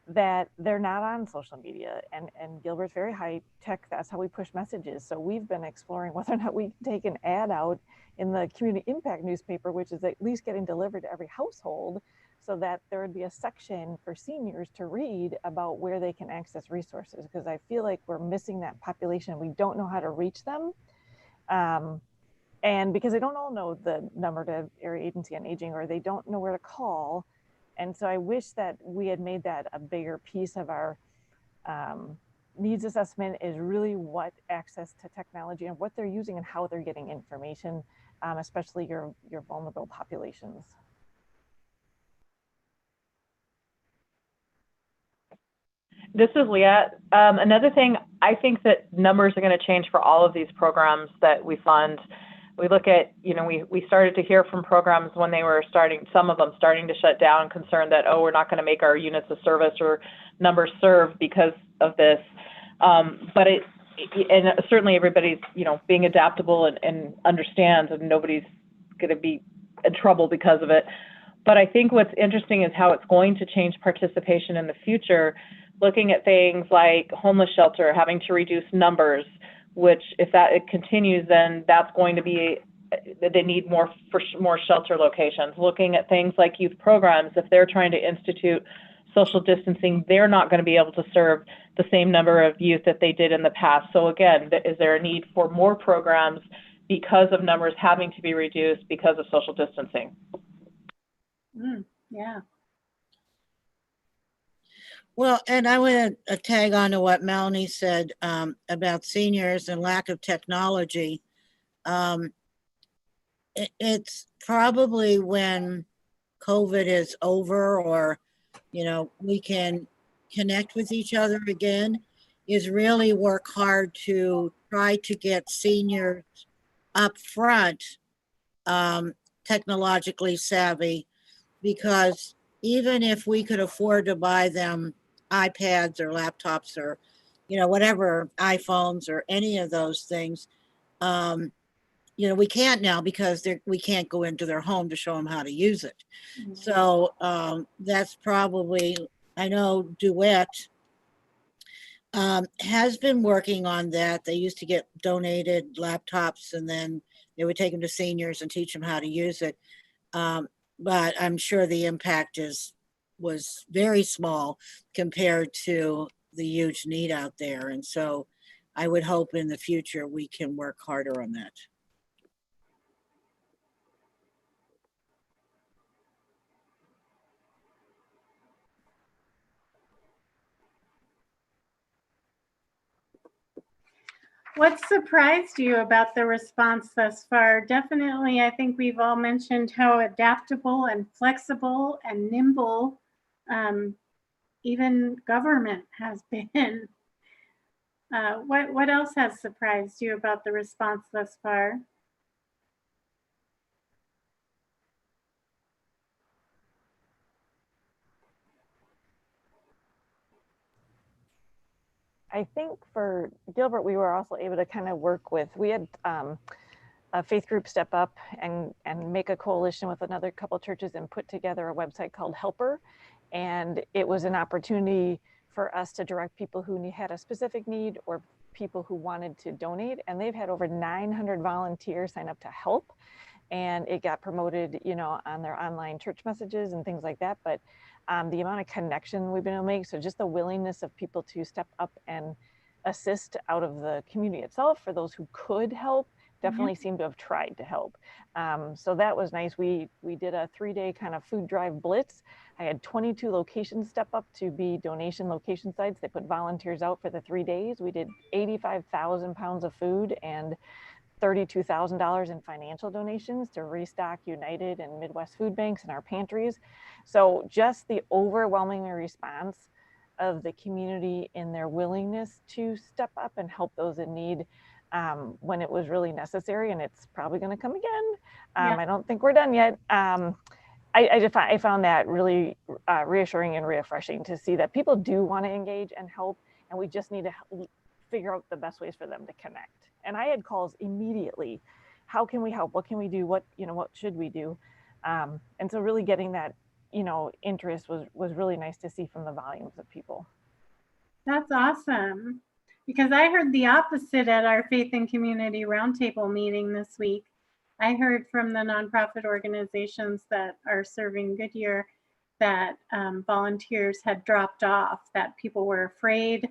that they're not on social media, and Gilbert's very high tech. That's how we push messages. So we've been exploring whether or not we can take an ad out in the community impact newspaper, which is at least getting delivered to every household, so that there would be a section for seniors to read about where they can access resources. Because I feel like we're missing that population. We don't know how to reach them. And because they don't all know the number to Area Agency on Aging, or they don't know where to call. And so I wish that we had made that a bigger piece of our needs assessment, is really what access to technology and what they're using and how they're getting information, especially your vulnerable populations. This is Leah. Another thing, I think that numbers are going to change for all of these programs that we fund. We look at, you know, we started to hear from programs when they were some of them starting to shut down, concerned that, oh, we're not going to make our units of service or numbers served because of this. But and certainly everybody's, you know, being adaptable and understands, and nobody's going to be in trouble because of it. But I think what's interesting is how it's going to change participation in the future, looking at things like homeless shelter, having to reduce numbers, which if it continues, then that's going to be, they need more shelter locations. Looking at things like youth programs, if they're trying to institute social distancing, they're not going to be able to serve the same number of youth that they did in the past. So again, is there a need for more programs because of numbers having to be reduced because of social distancing? Yeah. Well, and I want to tag on to what Melanie said about seniors and lack of technology. It's probably when COVID is over, or, you know, we can connect with each other again, is really work hard to try to get seniors up front, technologically savvy, because even if we could afford to buy them iPads or laptops or, you know, whatever, iPhones or any of those things, you know, we can't now because we can't go into their home to show them how to use it. So that's probably, I know Duet has been working on that. They used to get donated laptops and then they would take them to seniors and teach them how to use it. But I'm sure the impact was very small compared to the huge need out there. And so I would hope in the future we can work harder on that. What surprised you about the response thus far? Definitely, I think we've all mentioned how adaptable and flexible and nimble even government has been. What else has surprised you about the response thus far? I think for Gilbert, we were also able to kind of work with, we had a faith group step up and make a coalition with another couple churches and put together a website called Helper. And it was an opportunity for us to direct people who had a specific need or people who wanted to donate. And they've had over 900 volunteers sign up to help. And it got promoted, you know, on their online church messages and things like that. But the amount of connection we've been able to make, so just the willingness of people to step up and assist out of the community itself for those who could help, definitely seem to have tried to help. So that was nice. We did a 3-day kind of food drive blitz. I had 22 locations step up to be donation location sites. They put volunteers out for the 3 days. We did 85,000 pounds of food and $32,000 in financial donations to restock United and Midwest food banks in our pantries. So just the overwhelming response of the community in their willingness to step up and help those in need when it was really necessary, and it's probably going to come again. I don't think we're done yet. I found that really reassuring and refreshing to see that people do want to engage and help, and we just need to figure out the best ways for them to connect. And I had calls immediately. How can we help? What can we do? What should we do? And so really getting that, interest was really nice to see from the volumes of people. That's awesome. Because I heard the opposite at our Faith and Community Roundtable meeting this week. I heard from the nonprofit organizations that are serving Goodyear that volunteers had dropped off, that people were afraid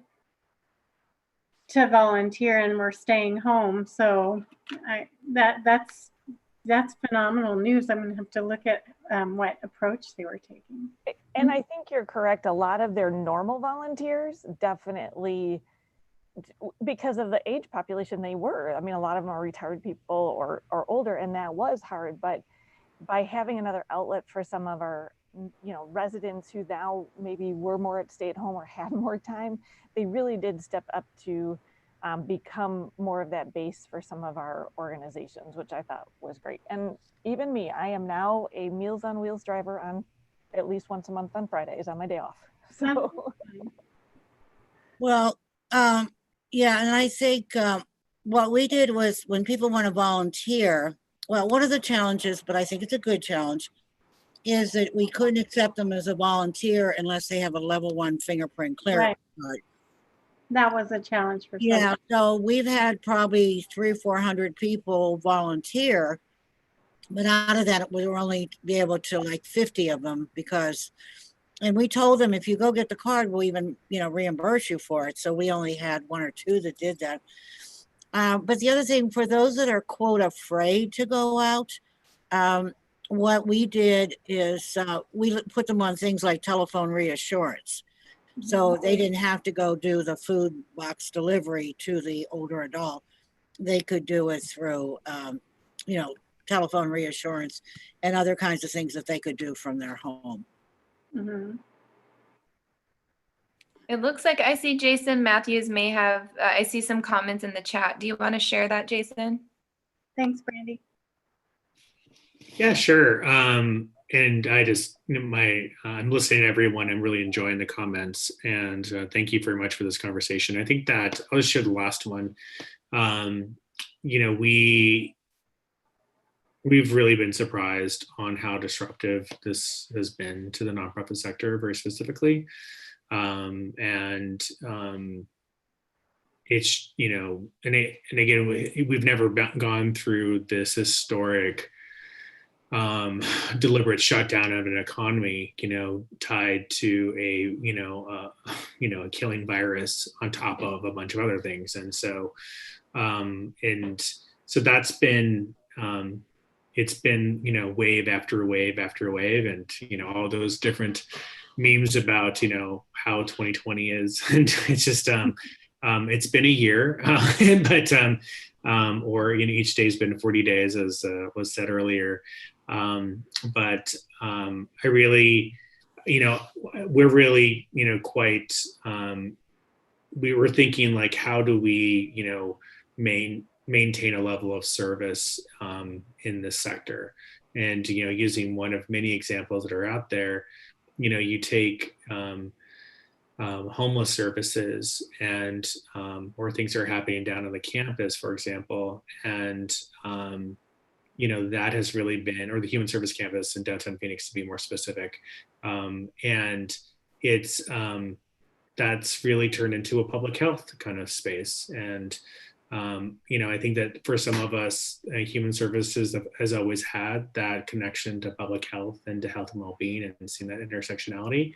to volunteer and were staying home. So that's phenomenal news. I'm going to have to look at what approach they were taking. And I think you're correct. A lot of their normal volunteers definitely, because of the age population they were. I mean, a lot of them are retired people or older, and that was hard. But by having another outlet for some of our, residents who now maybe were more at stay at home or had more time, they really did step up to become more of that base for some of our organizations, which I thought was great. And even me, I am now a Meals on Wheels driver on at least once a month on Fridays on my day off. So, well, yeah, and I think what we did was when people want to volunteer, well, one of the challenges, but I think it's a good challenge, is that we couldn't accept them as a volunteer unless they have a level 1 fingerprint clearance card. That was a challenge for some. Yeah, so we've had probably 300 or 400 people volunteer, but out of that, we were only be able to like 50 of them and we told them, if you go get the card, we'll even, reimburse you for it. So we only had 1 or 2 that did that. But the other thing, for those that are, quote, afraid to go out, what we did is we put them on things like telephone reassurance. So they didn't have to go do the food box delivery to the older adult. They could do it through, telephone reassurance and other kinds of things that they could do from their home. Mhm. It looks like I see Jason Matthews may have, I see some comments in the chat. Do you want to share that, Jason? Thanks, Brandy. Yeah, sure. And I just, I'm listening to everyone. I'm really enjoying the comments, and thank you very much for this conversation. I think that I'll just share the last one. We've really been surprised on how disruptive this has been to the nonprofit sector, very specifically. It's, and again, we've never gone through this historic deliberate shutdown of an economy, tied to a killing virus on top of a bunch of other things. And so that's been, it's been, wave after wave after wave, and, all those different memes about, how 2020 is. And it's just, it's been a year, but, or, each day's been 40 days, as was said earlier. But I really, we're really, quite, we were thinking, like, how do we, maintain a level of service in this sector? And, using one of many examples that are out there, you take homeless services and or things are happening down on the campus, for example, and that has really been, or the human service campus in downtown Phoenix, to be more specific, and it's that's really turned into a public health kind of space. And I think that for some of us, human services has always had that connection to public health and to health and well-being, and seen that intersectionality.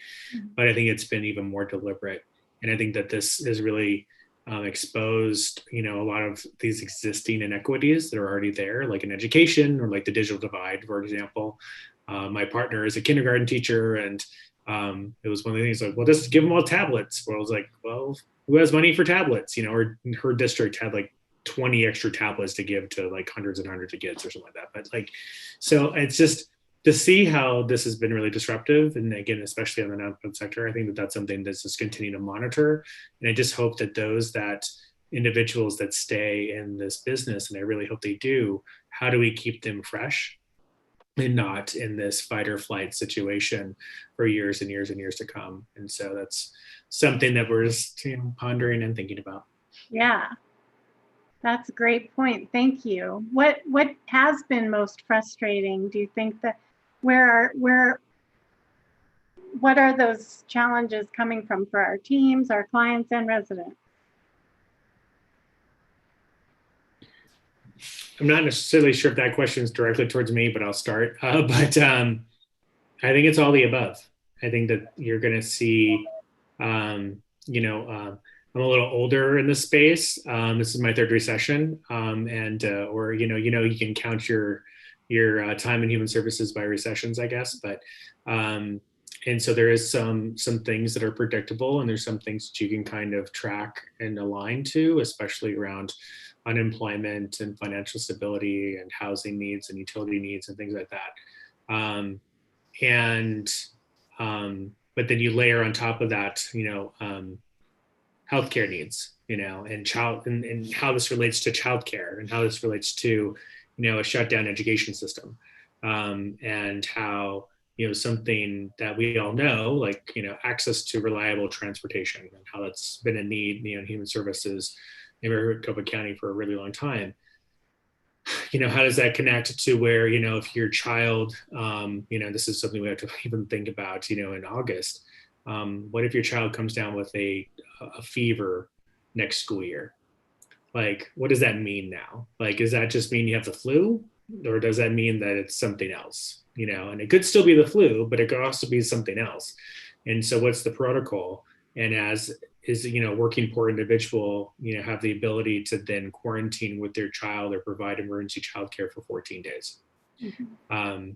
But I think it's been even more deliberate. And I think that this has really exposed, a lot of these existing inequities that are already there, like in education, or like the digital divide, for example. My partner is a kindergarten teacher, and it was one of the things, like, well, just give them all tablets. Well, I was like, well, who has money for tablets? Or her district had like 20 extra tablets to give to like hundreds and hundreds of kids or something like that. But like, so it's just to see how this has been really disruptive. And again, especially on the nonprofit sector, I think that that's something that's just continuing to monitor. And I just hope that individuals that stay in this business, and I really hope they do, how do we keep them fresh and not in this fight or flight situation for years and years and years to come? And so that's something that we're just pondering and thinking about. Yeah, that's a great point. Thank you. What has been most frustrating? Do you think that what are those challenges coming from for our teams, our clients, and residents? I'm not necessarily sure if that question is directly towards me, but I'll start. But I think it's all the above. I think that you're going to see, I'm a little older in this space. This is my third recession, or you can count your time in human services by recessions, I guess. But and so there is some things that are predictable, and there's some things that you can kind of track and align to, especially around unemployment and financial stability and housing needs and utility needs and things like that. But then you layer on top of that, healthcare needs, and how this relates to childcare, and how this relates to, a shutdown education system, and how, something that we all know, like, access to reliable transportation, and how that's been a need, in human services in Maricopa County for a really long time. How does that connect to where, if your child, this is something we have to even think about, in August. What if your child comes down with a fever next school year? Like, what does that mean now? Like, does that just mean you have the flu? Or does that mean that it's something else? And it could still be the flu, but it could also be something else. And so what's the protocol? And as is, working poor individual, have the ability to then quarantine with their child or provide emergency childcare for 14 days. Mm-hmm.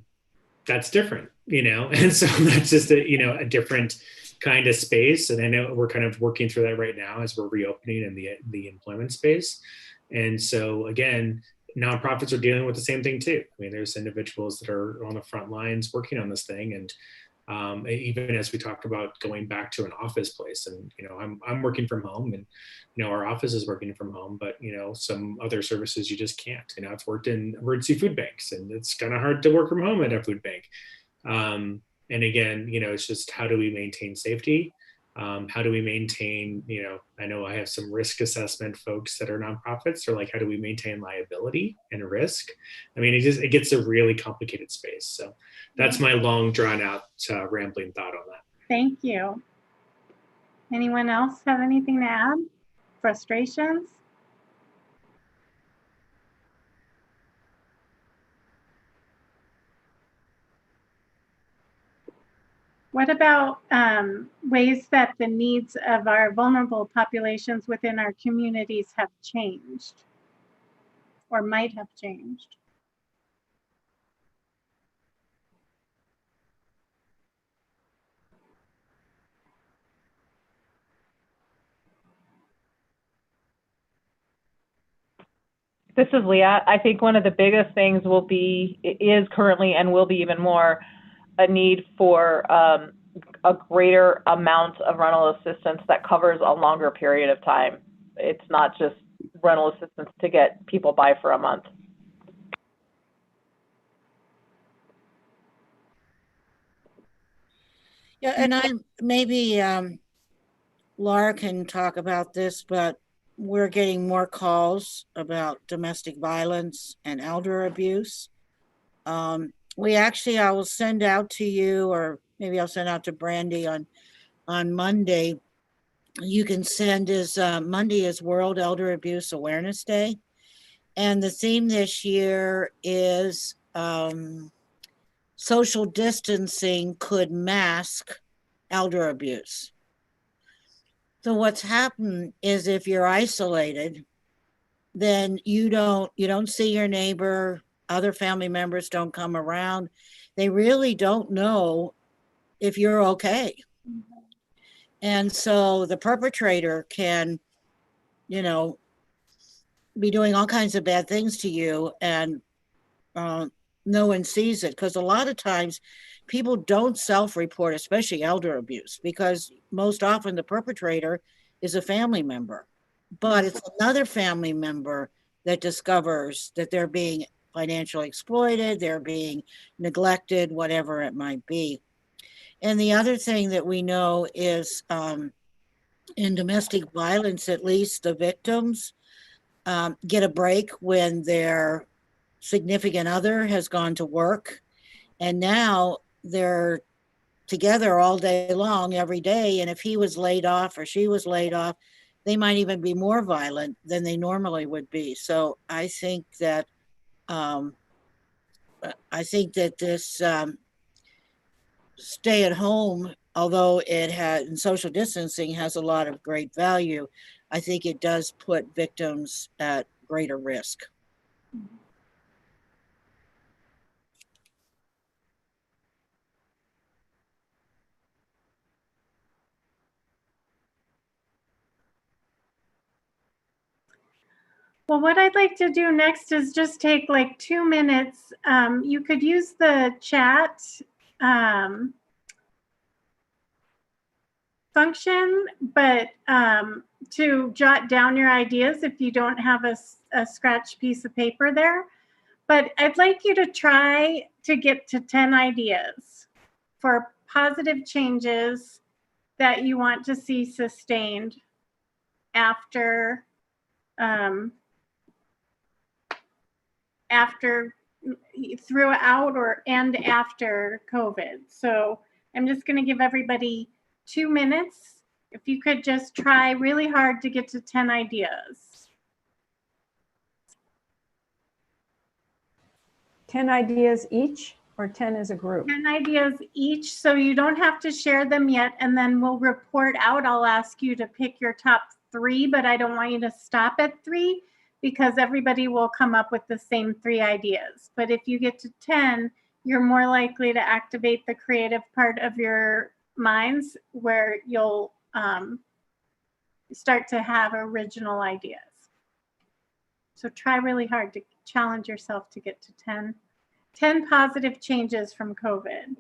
That's different, and so that's just a different kind of space. And I know we're kind of working through that right now as we're reopening in the employment space. And so again, nonprofits are dealing with the same thing too. I mean, there's individuals that are on the front lines working on this thing. And even as we talked about going back to an office place, and I'm working from home, and our office is working from home, but some other services you just can't. I've worked in emergency food banks, and it's kind of hard to work from home at a food bank. And again, it's just, how do we maintain safety? How do we maintain, I know I have some risk assessment folks that are nonprofits, or like, how do we maintain liability and risk? I mean, it gets a really complicated space. So that's my long drawn out rambling thought on that. Thank you. Anyone else have anything to add? Frustrations? What about ways that the needs of our vulnerable populations within our communities have changed or might have changed? This is Leah. I think one of the biggest things is currently and will be even more a need for a greater amount of rental assistance that covers a longer period of time. It's not just rental assistance to get people by for a month. Yeah, and maybe Laura can talk about this, but we're getting more calls about domestic violence and elder abuse. I will send out to you, or maybe I'll send out to Brandy on Monday. You can send Monday is World Elder Abuse Awareness Day. And the theme this year is social distancing could mask elder abuse. So what's happened is, if you're isolated, then you don't see your neighbor, other family members don't come around. They really don't know if you're okay. Mm-hmm. And so the perpetrator can, be doing all kinds of bad things to you, and no one sees it, because a lot of times people don't self-report, especially elder abuse, because most often the perpetrator is a family member, but it's another family member that discovers that they're being financially exploited, they're being neglected, whatever it might be. And the other thing that we know is in domestic violence, at least the victims get a break when their significant other has gone to work, and now they're together all day long, every day. And if he was laid off or she was laid off, they might even be more violent than they normally would be. So I think that this stay at home, although it has, and social distancing has a lot of great value, I think it does put victims at greater risk. Well, what I'd like to do next is just take like 2 minutes. You could use the chat function, but to jot down your ideas if you don't have a scratch piece of paper there. But I'd like you to try to get to 10 ideas for positive changes that you want to see sustained after throughout and after COVID. So I'm just going to give everybody 2 minutes. If you could just try really hard to get to 10 ideas. 10 ideas each, or 10 as a group? 10 ideas each, so you don't have to share them yet, and then we'll report out. I'll ask you to pick your top 3, but I don't want you to stop at 3, because everybody will come up with the same 3 ideas. But if you get to 10, you're more likely to activate the creative part of your minds where you'll start to have original ideas. So try really hard to challenge yourself to get to 10 positive changes from COVID.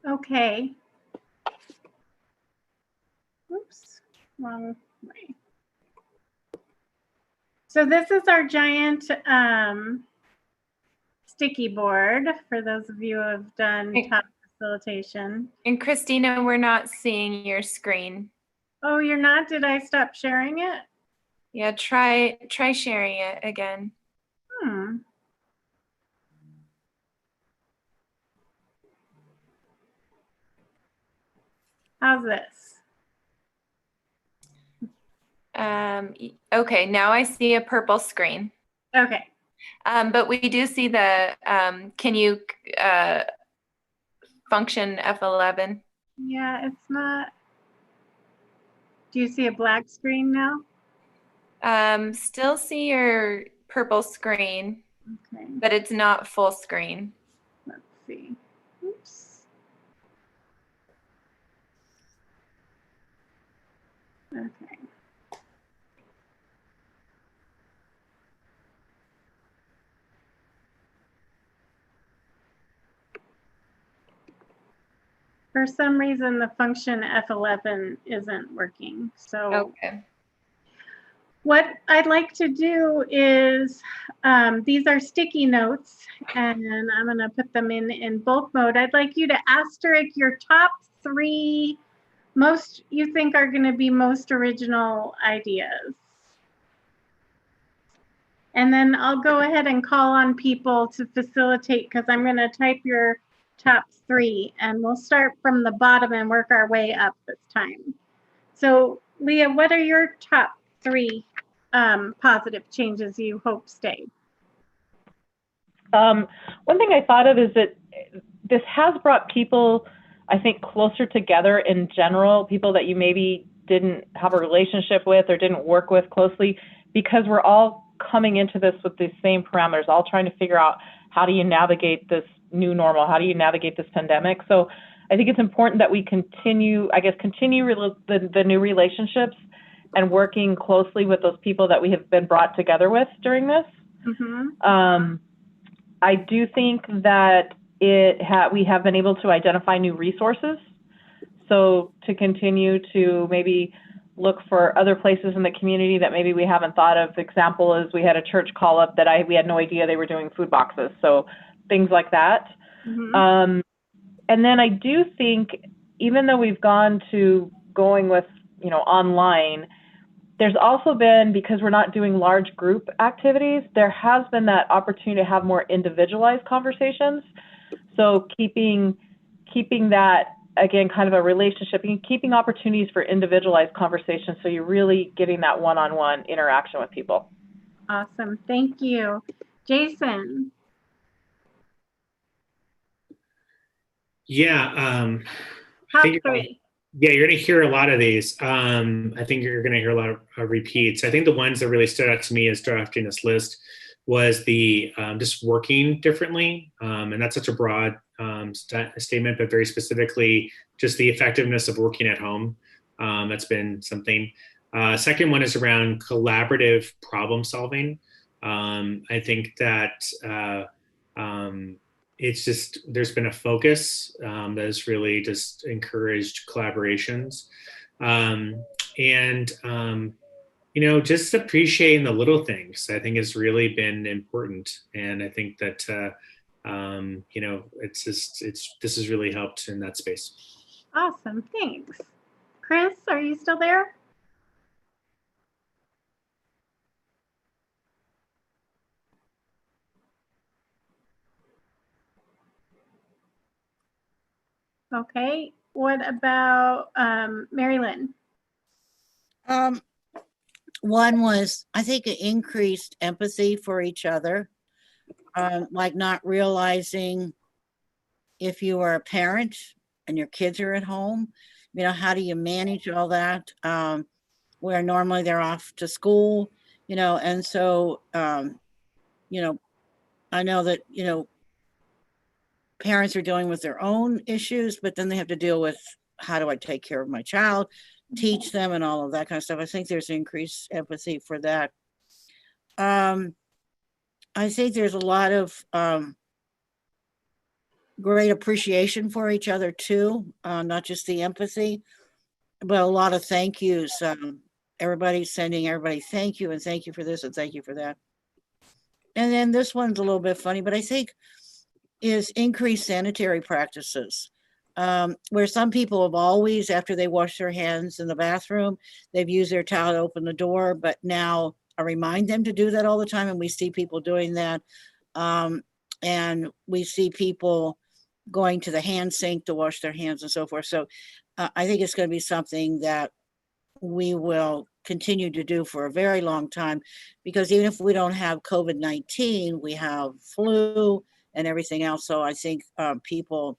Okay. Oops, wrong way. So this is our giant sticky board for those of you who have done top facilitation. And Christina, we're not seeing your screen. Oh, you're not? Did I stop sharing it? Yeah, try sharing it again. How's this? Okay, now I see a purple screen. Okay. But we do see the, can you function F11? Yeah, it's not. Do you see a black screen now? Still see your purple screen, Okay. but it's not full screen. Let's see. Oops. Okay. For some reason, the function F11 isn't working. So okay. What I'd like to do is, these are sticky notes, and I'm going to put them in bulk mode. I'd like you to asterisk your top 3 most you think are going to be most original ideas. And then I'll go ahead and call on people to facilitate, because I'm going to type your top 3, and we'll start from the bottom and work our way up this time. So Leah, what are your top 3 positive changes you hope stay? One thing I thought of is that this has brought people, I think, closer together in general, people that you maybe didn't have a relationship with or didn't work with closely, because we're all coming into this with the same parameters, all trying to figure out how do you navigate this new normal, how do you navigate this pandemic. So I think it's important that we continue the new relationships and working closely with those people that we have been brought together with during this. Mm-hmm. I do think that we have been able to identify new resources. So to continue to maybe look for other places in the community that maybe we haven't thought of. Example is we had a church call up that we had no idea they were doing food boxes. So things like that. Mm-hmm. And then I do think, even though we've going with, online, there's also been, because we're not doing large group activities, there has been that opportunity to have more individualized conversations. So keeping that again, kind of a relationship and keeping opportunities for individualized conversations. So you're really getting that one-on-one interaction with people. Awesome. Thank you. Jason. Yeah. Top I think three. Yeah, you're going to hear a lot of these. I think you're going to hear a lot of repeats. I think the ones that really stood out to me as drafting this list was the just working differently. And that's such a broad statement, but very specifically, just the effectiveness of working at home. That's been something. Second one is around collaborative problem solving. I think that it's just, there's been a focus that has really just encouraged collaborations. You know, just appreciating the little things, I think has really been important. And I think that, you know, this has really helped in that space. Awesome. Thanks. Chris, are you still there? Okay. What about Mary Lynn? One was, I think, an increased empathy for each other, like not realizing if you are a parent and your kids are at home, you know, how do you manage all that? Where normally they're off to school, you know, and so, you know, I know that, you know, parents are dealing with their own issues, but then they have to deal with, how do I take care of my child, teach them, and all of that kind of stuff. I think there's increased empathy for that. I think there's a lot of great appreciation for each other too, not just the empathy, but a lot of thank yous. Everybody's sending everybody thank you and thank you for this and thank you for that. And then this one's a little bit funny, but I think is increased sanitary practices. Where some people have always, after they wash their hands in the bathroom, they've used their towel to open the door, but now I remind them to do that all the time, and we see people doing that. And we see people going to the hand sink to wash their hands and so forth. So I think it's going to be something that we will continue to do for a very long time, because even if we don't have COVID-19, we have flu and everything else. So I think people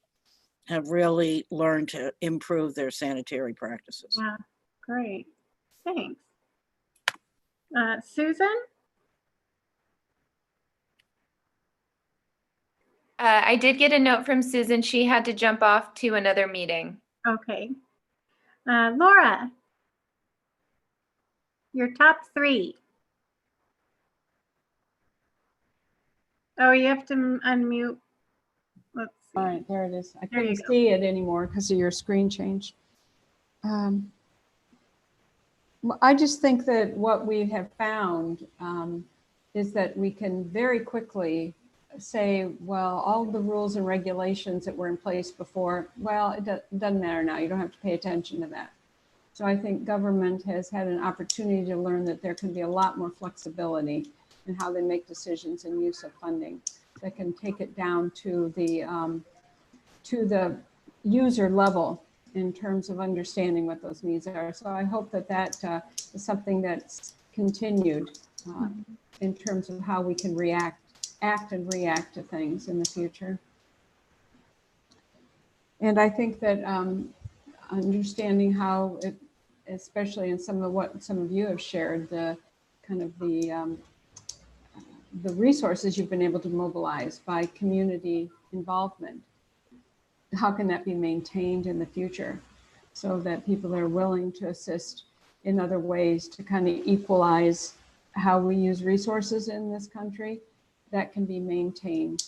have really learned to improve their sanitary practices. Yeah, great. Thanks. Susan? I did get a note from Susan. She had to jump off to another meeting. Okay. Laura, your top three. Oh, you have to unmute. Let's see. All right, there it is. I There you couldn't go. see it anymore because of your screen change. Well, I just think that what we have found is that we can very quickly say, well, all the rules and regulations that were in place before, well, it doesn't matter now. You don't have to pay attention to that. So I think government has had an opportunity to learn that there can be a lot more flexibility in how they make decisions and use of funding that can take it down to the user level in terms of understanding what those needs are. So I hope that that is something that's continued in terms of how we can act and react to things in the future. And I think that understanding how it, especially in some of what some of you have shared, the kind of the resources you've been able to mobilize by community involvement, how can that be maintained in the future so that people are willing to assist in other ways to kind of equalize how we use resources in this country, that can be maintained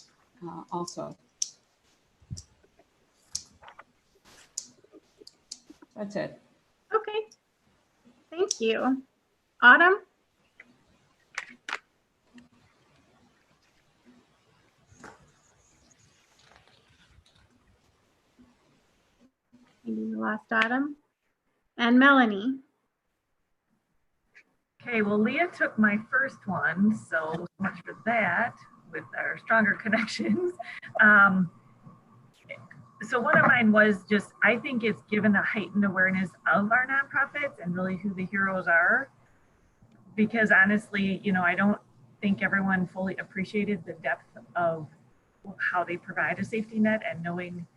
also. That's it. Okay. Thank you. Autumn? Maybe we lost Autumn. And Melanie? Okay, well, Leah took my first one, so much for that with our stronger connections. So one of mine was just, I think it's given a heightened awareness of our nonprofits and really who the heroes are. Because honestly, I don't think everyone fully appreciated the depth of how they provide a safety net and knowing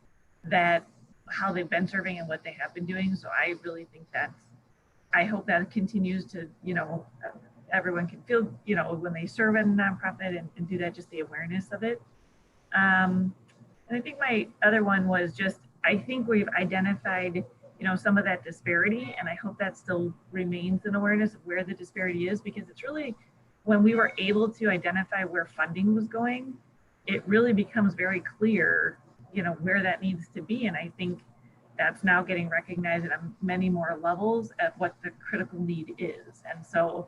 that how they've been serving and what they have been doing. So I really think I hope that continues to, everyone can feel, when they serve in a nonprofit and do that, just the awareness of it. And I think my other one was just, I think we've identified, some of that disparity, and I hope that still remains an awareness of where the disparity is, because it's really, when we were able to identify where funding was going, it really becomes very clear, where that needs to be. And I think that's now getting recognized at many more levels at what the critical need is. And so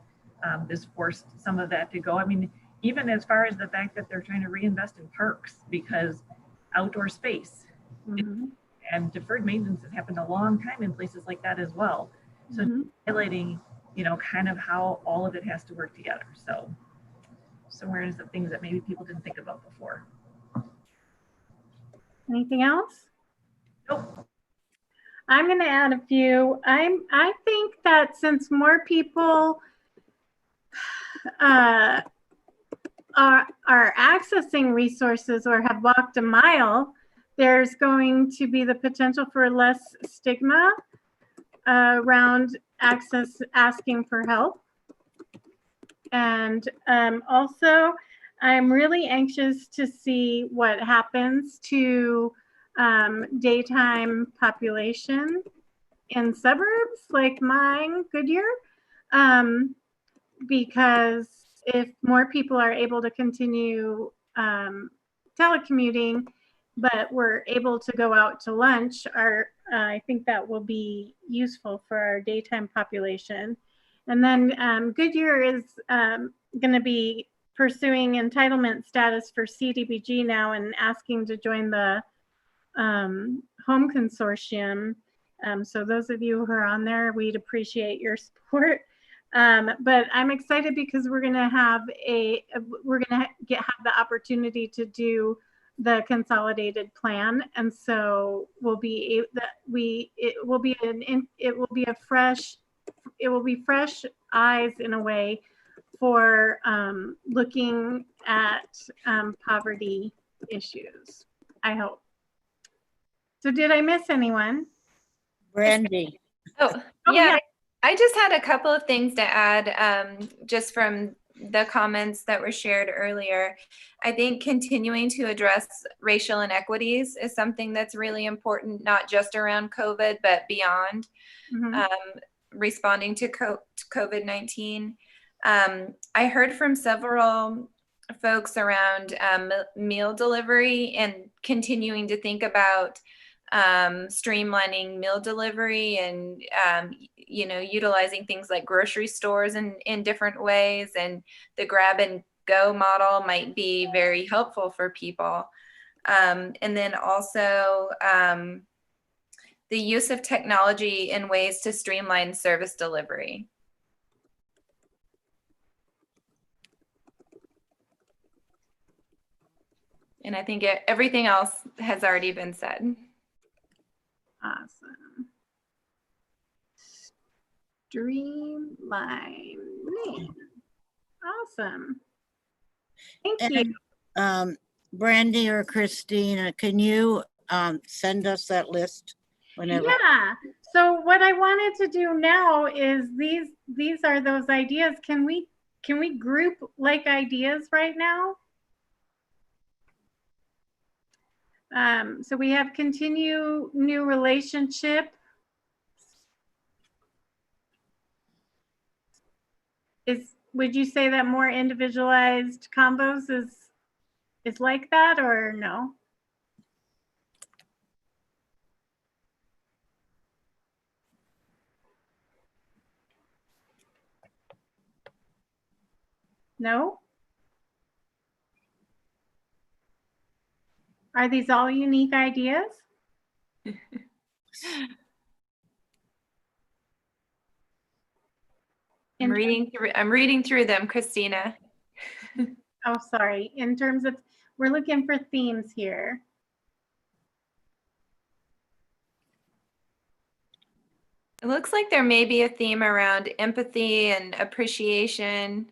this forced some of that to go. I mean, even as far as the fact that they're trying to reinvest in parks, because outdoor space and deferred maintenance has happened a long time in places like that as well. So highlighting, kind of how all of it has to work together. So awareness of things that maybe people didn't think about before. Anything else? Nope. I'm going to add a few. I think that since more people are accessing resources or have walked a mile, there's going to be the potential for less stigma around asking for help. And also, I'm really anxious to see what happens to daytime population in suburbs like mine, Goodyear, because if more people are able to continue telecommuting, but we're able to go out to lunch, I think that will be useful for our daytime population. And then Goodyear is going to be pursuing entitlement status for CDBG now and asking to join the home consortium. So those of you who are on there, we'd appreciate your support. But I'm excited because we're going to have have the opportunity to do the consolidated plan, and so it will be fresh eyes in a way for looking at poverty issues, I hope. So did I miss anyone? Brandy. Oh, yeah. I just had a couple of things to add just from the comments that were shared earlier. I think continuing to address racial inequities is something that's really important, not just around COVID, but beyond responding to COVID-19. I heard from several folks around meal delivery and continuing to think about streamlining meal delivery and utilizing things like grocery stores in different ways, and the grab and go model might be very helpful for people. And then also the use of technology in ways to streamline service delivery. And I think everything else has already been said. Awesome. Streamline. Awesome. Thank you. Brandy or Christina, can you send us that list whenever? Yeah. So what I wanted to do now is these are those ideas. Can we group like ideas right now? So we have continue new relationship. Would you say that more individualized combos is like that, or no? No? Are these all unique ideas? I'm reading through them, Christina. Oh, sorry. In terms of, we're looking for themes here. It looks like there may be a theme around empathy and appreciation.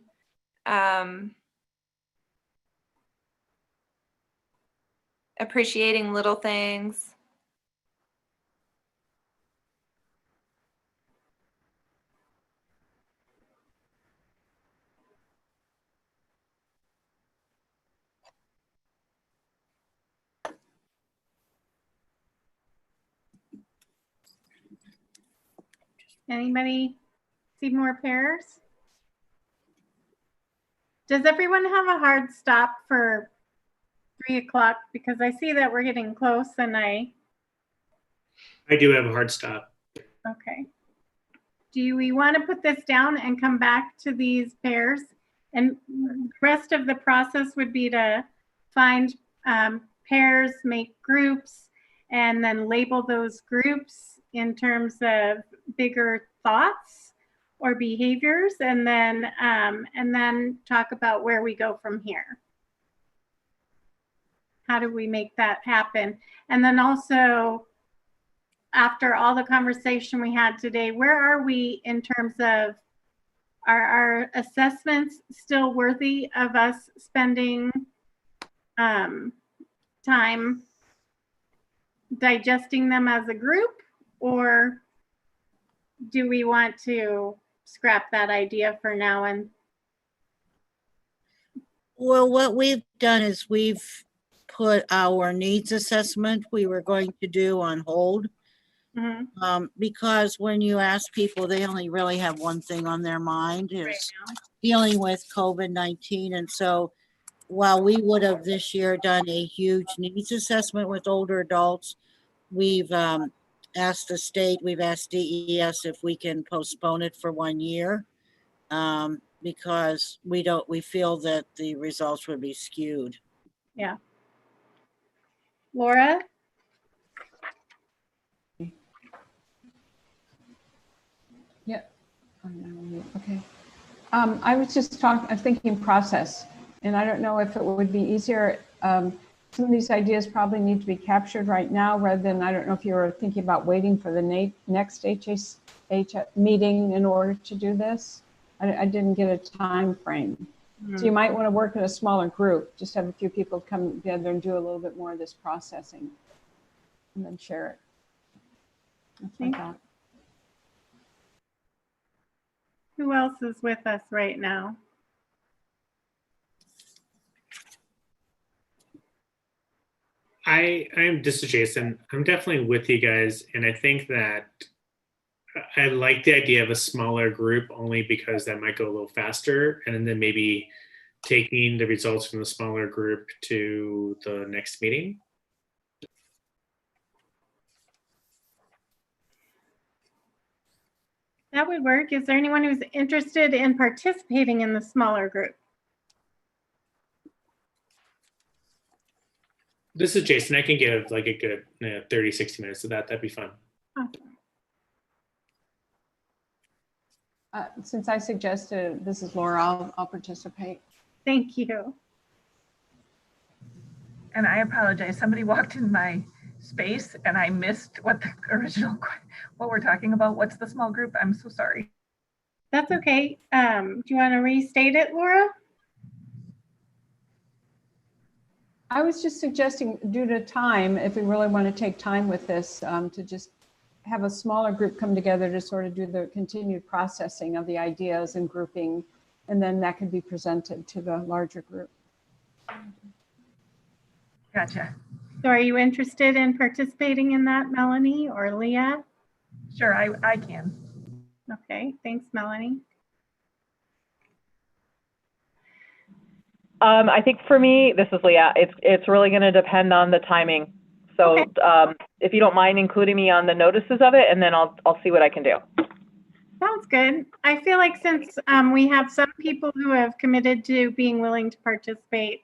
Appreciating little things. Anybody see more pairs? Does everyone have a hard stop for 3 o'clock? Because I see that we're getting close and I do have a hard stop. okay. Do we want to put this down and come back to these pairs? And the rest of the process would be to find pairs, make groups, and then label those groups in terms of bigger thoughts or behaviors, and then talk about where we go from here. How do we make that happen? And then also, after all the conversation we had today, where are we in terms of our assessments still worthy of us spending time digesting them as a group, or do we want to scrap that idea for now? And well, what we've done is we've put our needs assessment we were going to do on hold. Because when you ask people, they only really have one thing on their mind is dealing with COVID-19. And so while we would have this year done a huge needs assessment with older adults, we've asked the state, we've asked DES if we can postpone it for 1 year because we feel that the results would be skewed. Yeah. Laura? Yeah. Okay. I was just thinking process, and I don't know if it would be easier. Some of these ideas probably need to be captured right now rather than, I don't know if you were thinking about waiting for the next HS meeting in order to do this. I didn't get a time frame. So you might want to work in a smaller group, just have a few people come together and do a little bit more of this processing and then share it. That's my thought. Who else is with us right now? This is Jason. I'm definitely with you guys, and I think that I like the idea of a smaller group only because that might go a little faster, and then maybe taking the results from the smaller group to the next meeting. That would work. Is there anyone who's interested in participating in the smaller group? This is Jason. I can give like a good 30, 60 minutes of that. That'd be fun. Awesome. Since I suggested, this is Laura, I'll participate. Thank you. And I apologize. Somebody walked in my space and I missed what the original, what we're talking about. What's the small group? I'm so sorry. That's okay. Do you want to restate it, Laura? I was just suggesting, due to time, if we really want to take time with this, to just have a smaller group come together to sort of do the continued processing of the ideas and grouping, and then that could be presented to the larger group. Gotcha. So are you interested in participating in that, Melanie or Leah? Sure, I can. Okay, thanks, Melanie. I think for me, this is Leah, it's really going to depend on the timing. So okay. If you don't mind including me on the notices of it, and then I'll see what I can do. Sounds good. I feel like since we have some people who have committed to being willing to participate,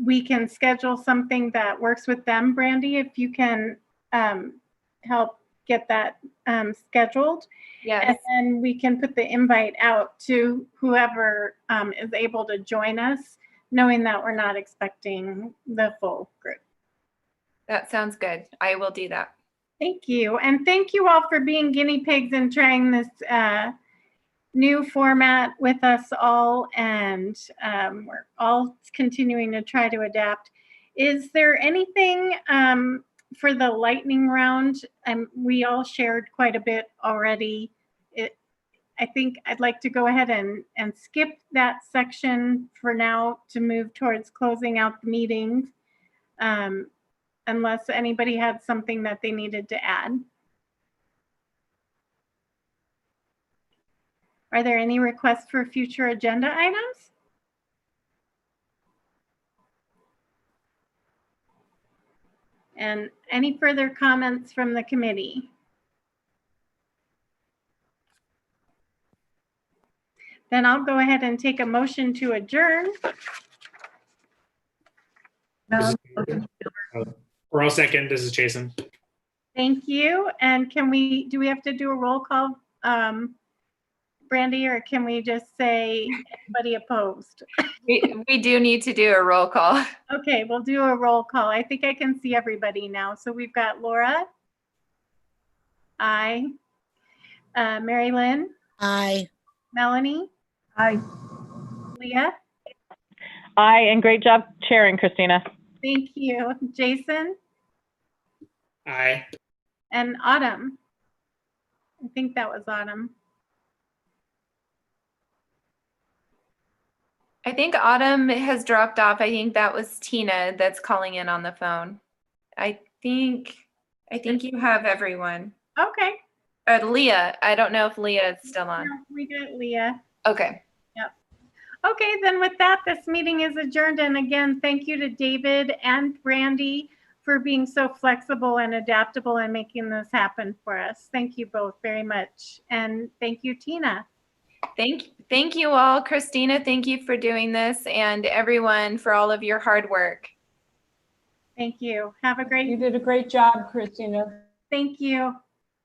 we can schedule something that works with them. Brandy, if you can help get that scheduled. Yes. And then we can put the invite out to whoever is able to join us, knowing that we're not expecting the full group. That sounds good. I will do that. Thank you. And thank you all for being guinea pigs and trying this new format with us all. And we're all continuing to try to adapt. Is there anything for the lightning round? We all shared quite a bit already. I think I'd like to go ahead and skip that section for now to move towards closing out the meeting, unless anybody had something that they needed to add. Are there any requests for future agenda items? And any further comments from the committee? Then I'll go ahead and take a motion to adjourn. Or I'll second. This is Jason. Thank you. And do we have to do a roll call, Brandy, or can we just say anybody opposed? We do need to do a roll call. Okay, we'll do a roll call. I think I can see everybody now. So we've got Laura. Aye. Mary Lynn. Aye. Melanie. Aye. Leah. Aye, and great job chairing, Christina. Thank you. Jason. Aye. And Autumn. I think that was Autumn. I think Autumn has dropped off. I think that was Tina that's calling in on the phone. I think you have everyone. Okay. Leah. I don't know if Leah is still on. No, we got Leah. Okay. Yep. Okay, then with that, this meeting is adjourned. And again, thank you to David and Brandy for being so flexible and adaptable and making this happen for us. Thank you both very much. And thank you, Tina. Thank you all. Christina, thank you for doing this, and everyone for all of your hard work. Thank you. Have a great. You did a great job, Christina. Thank you.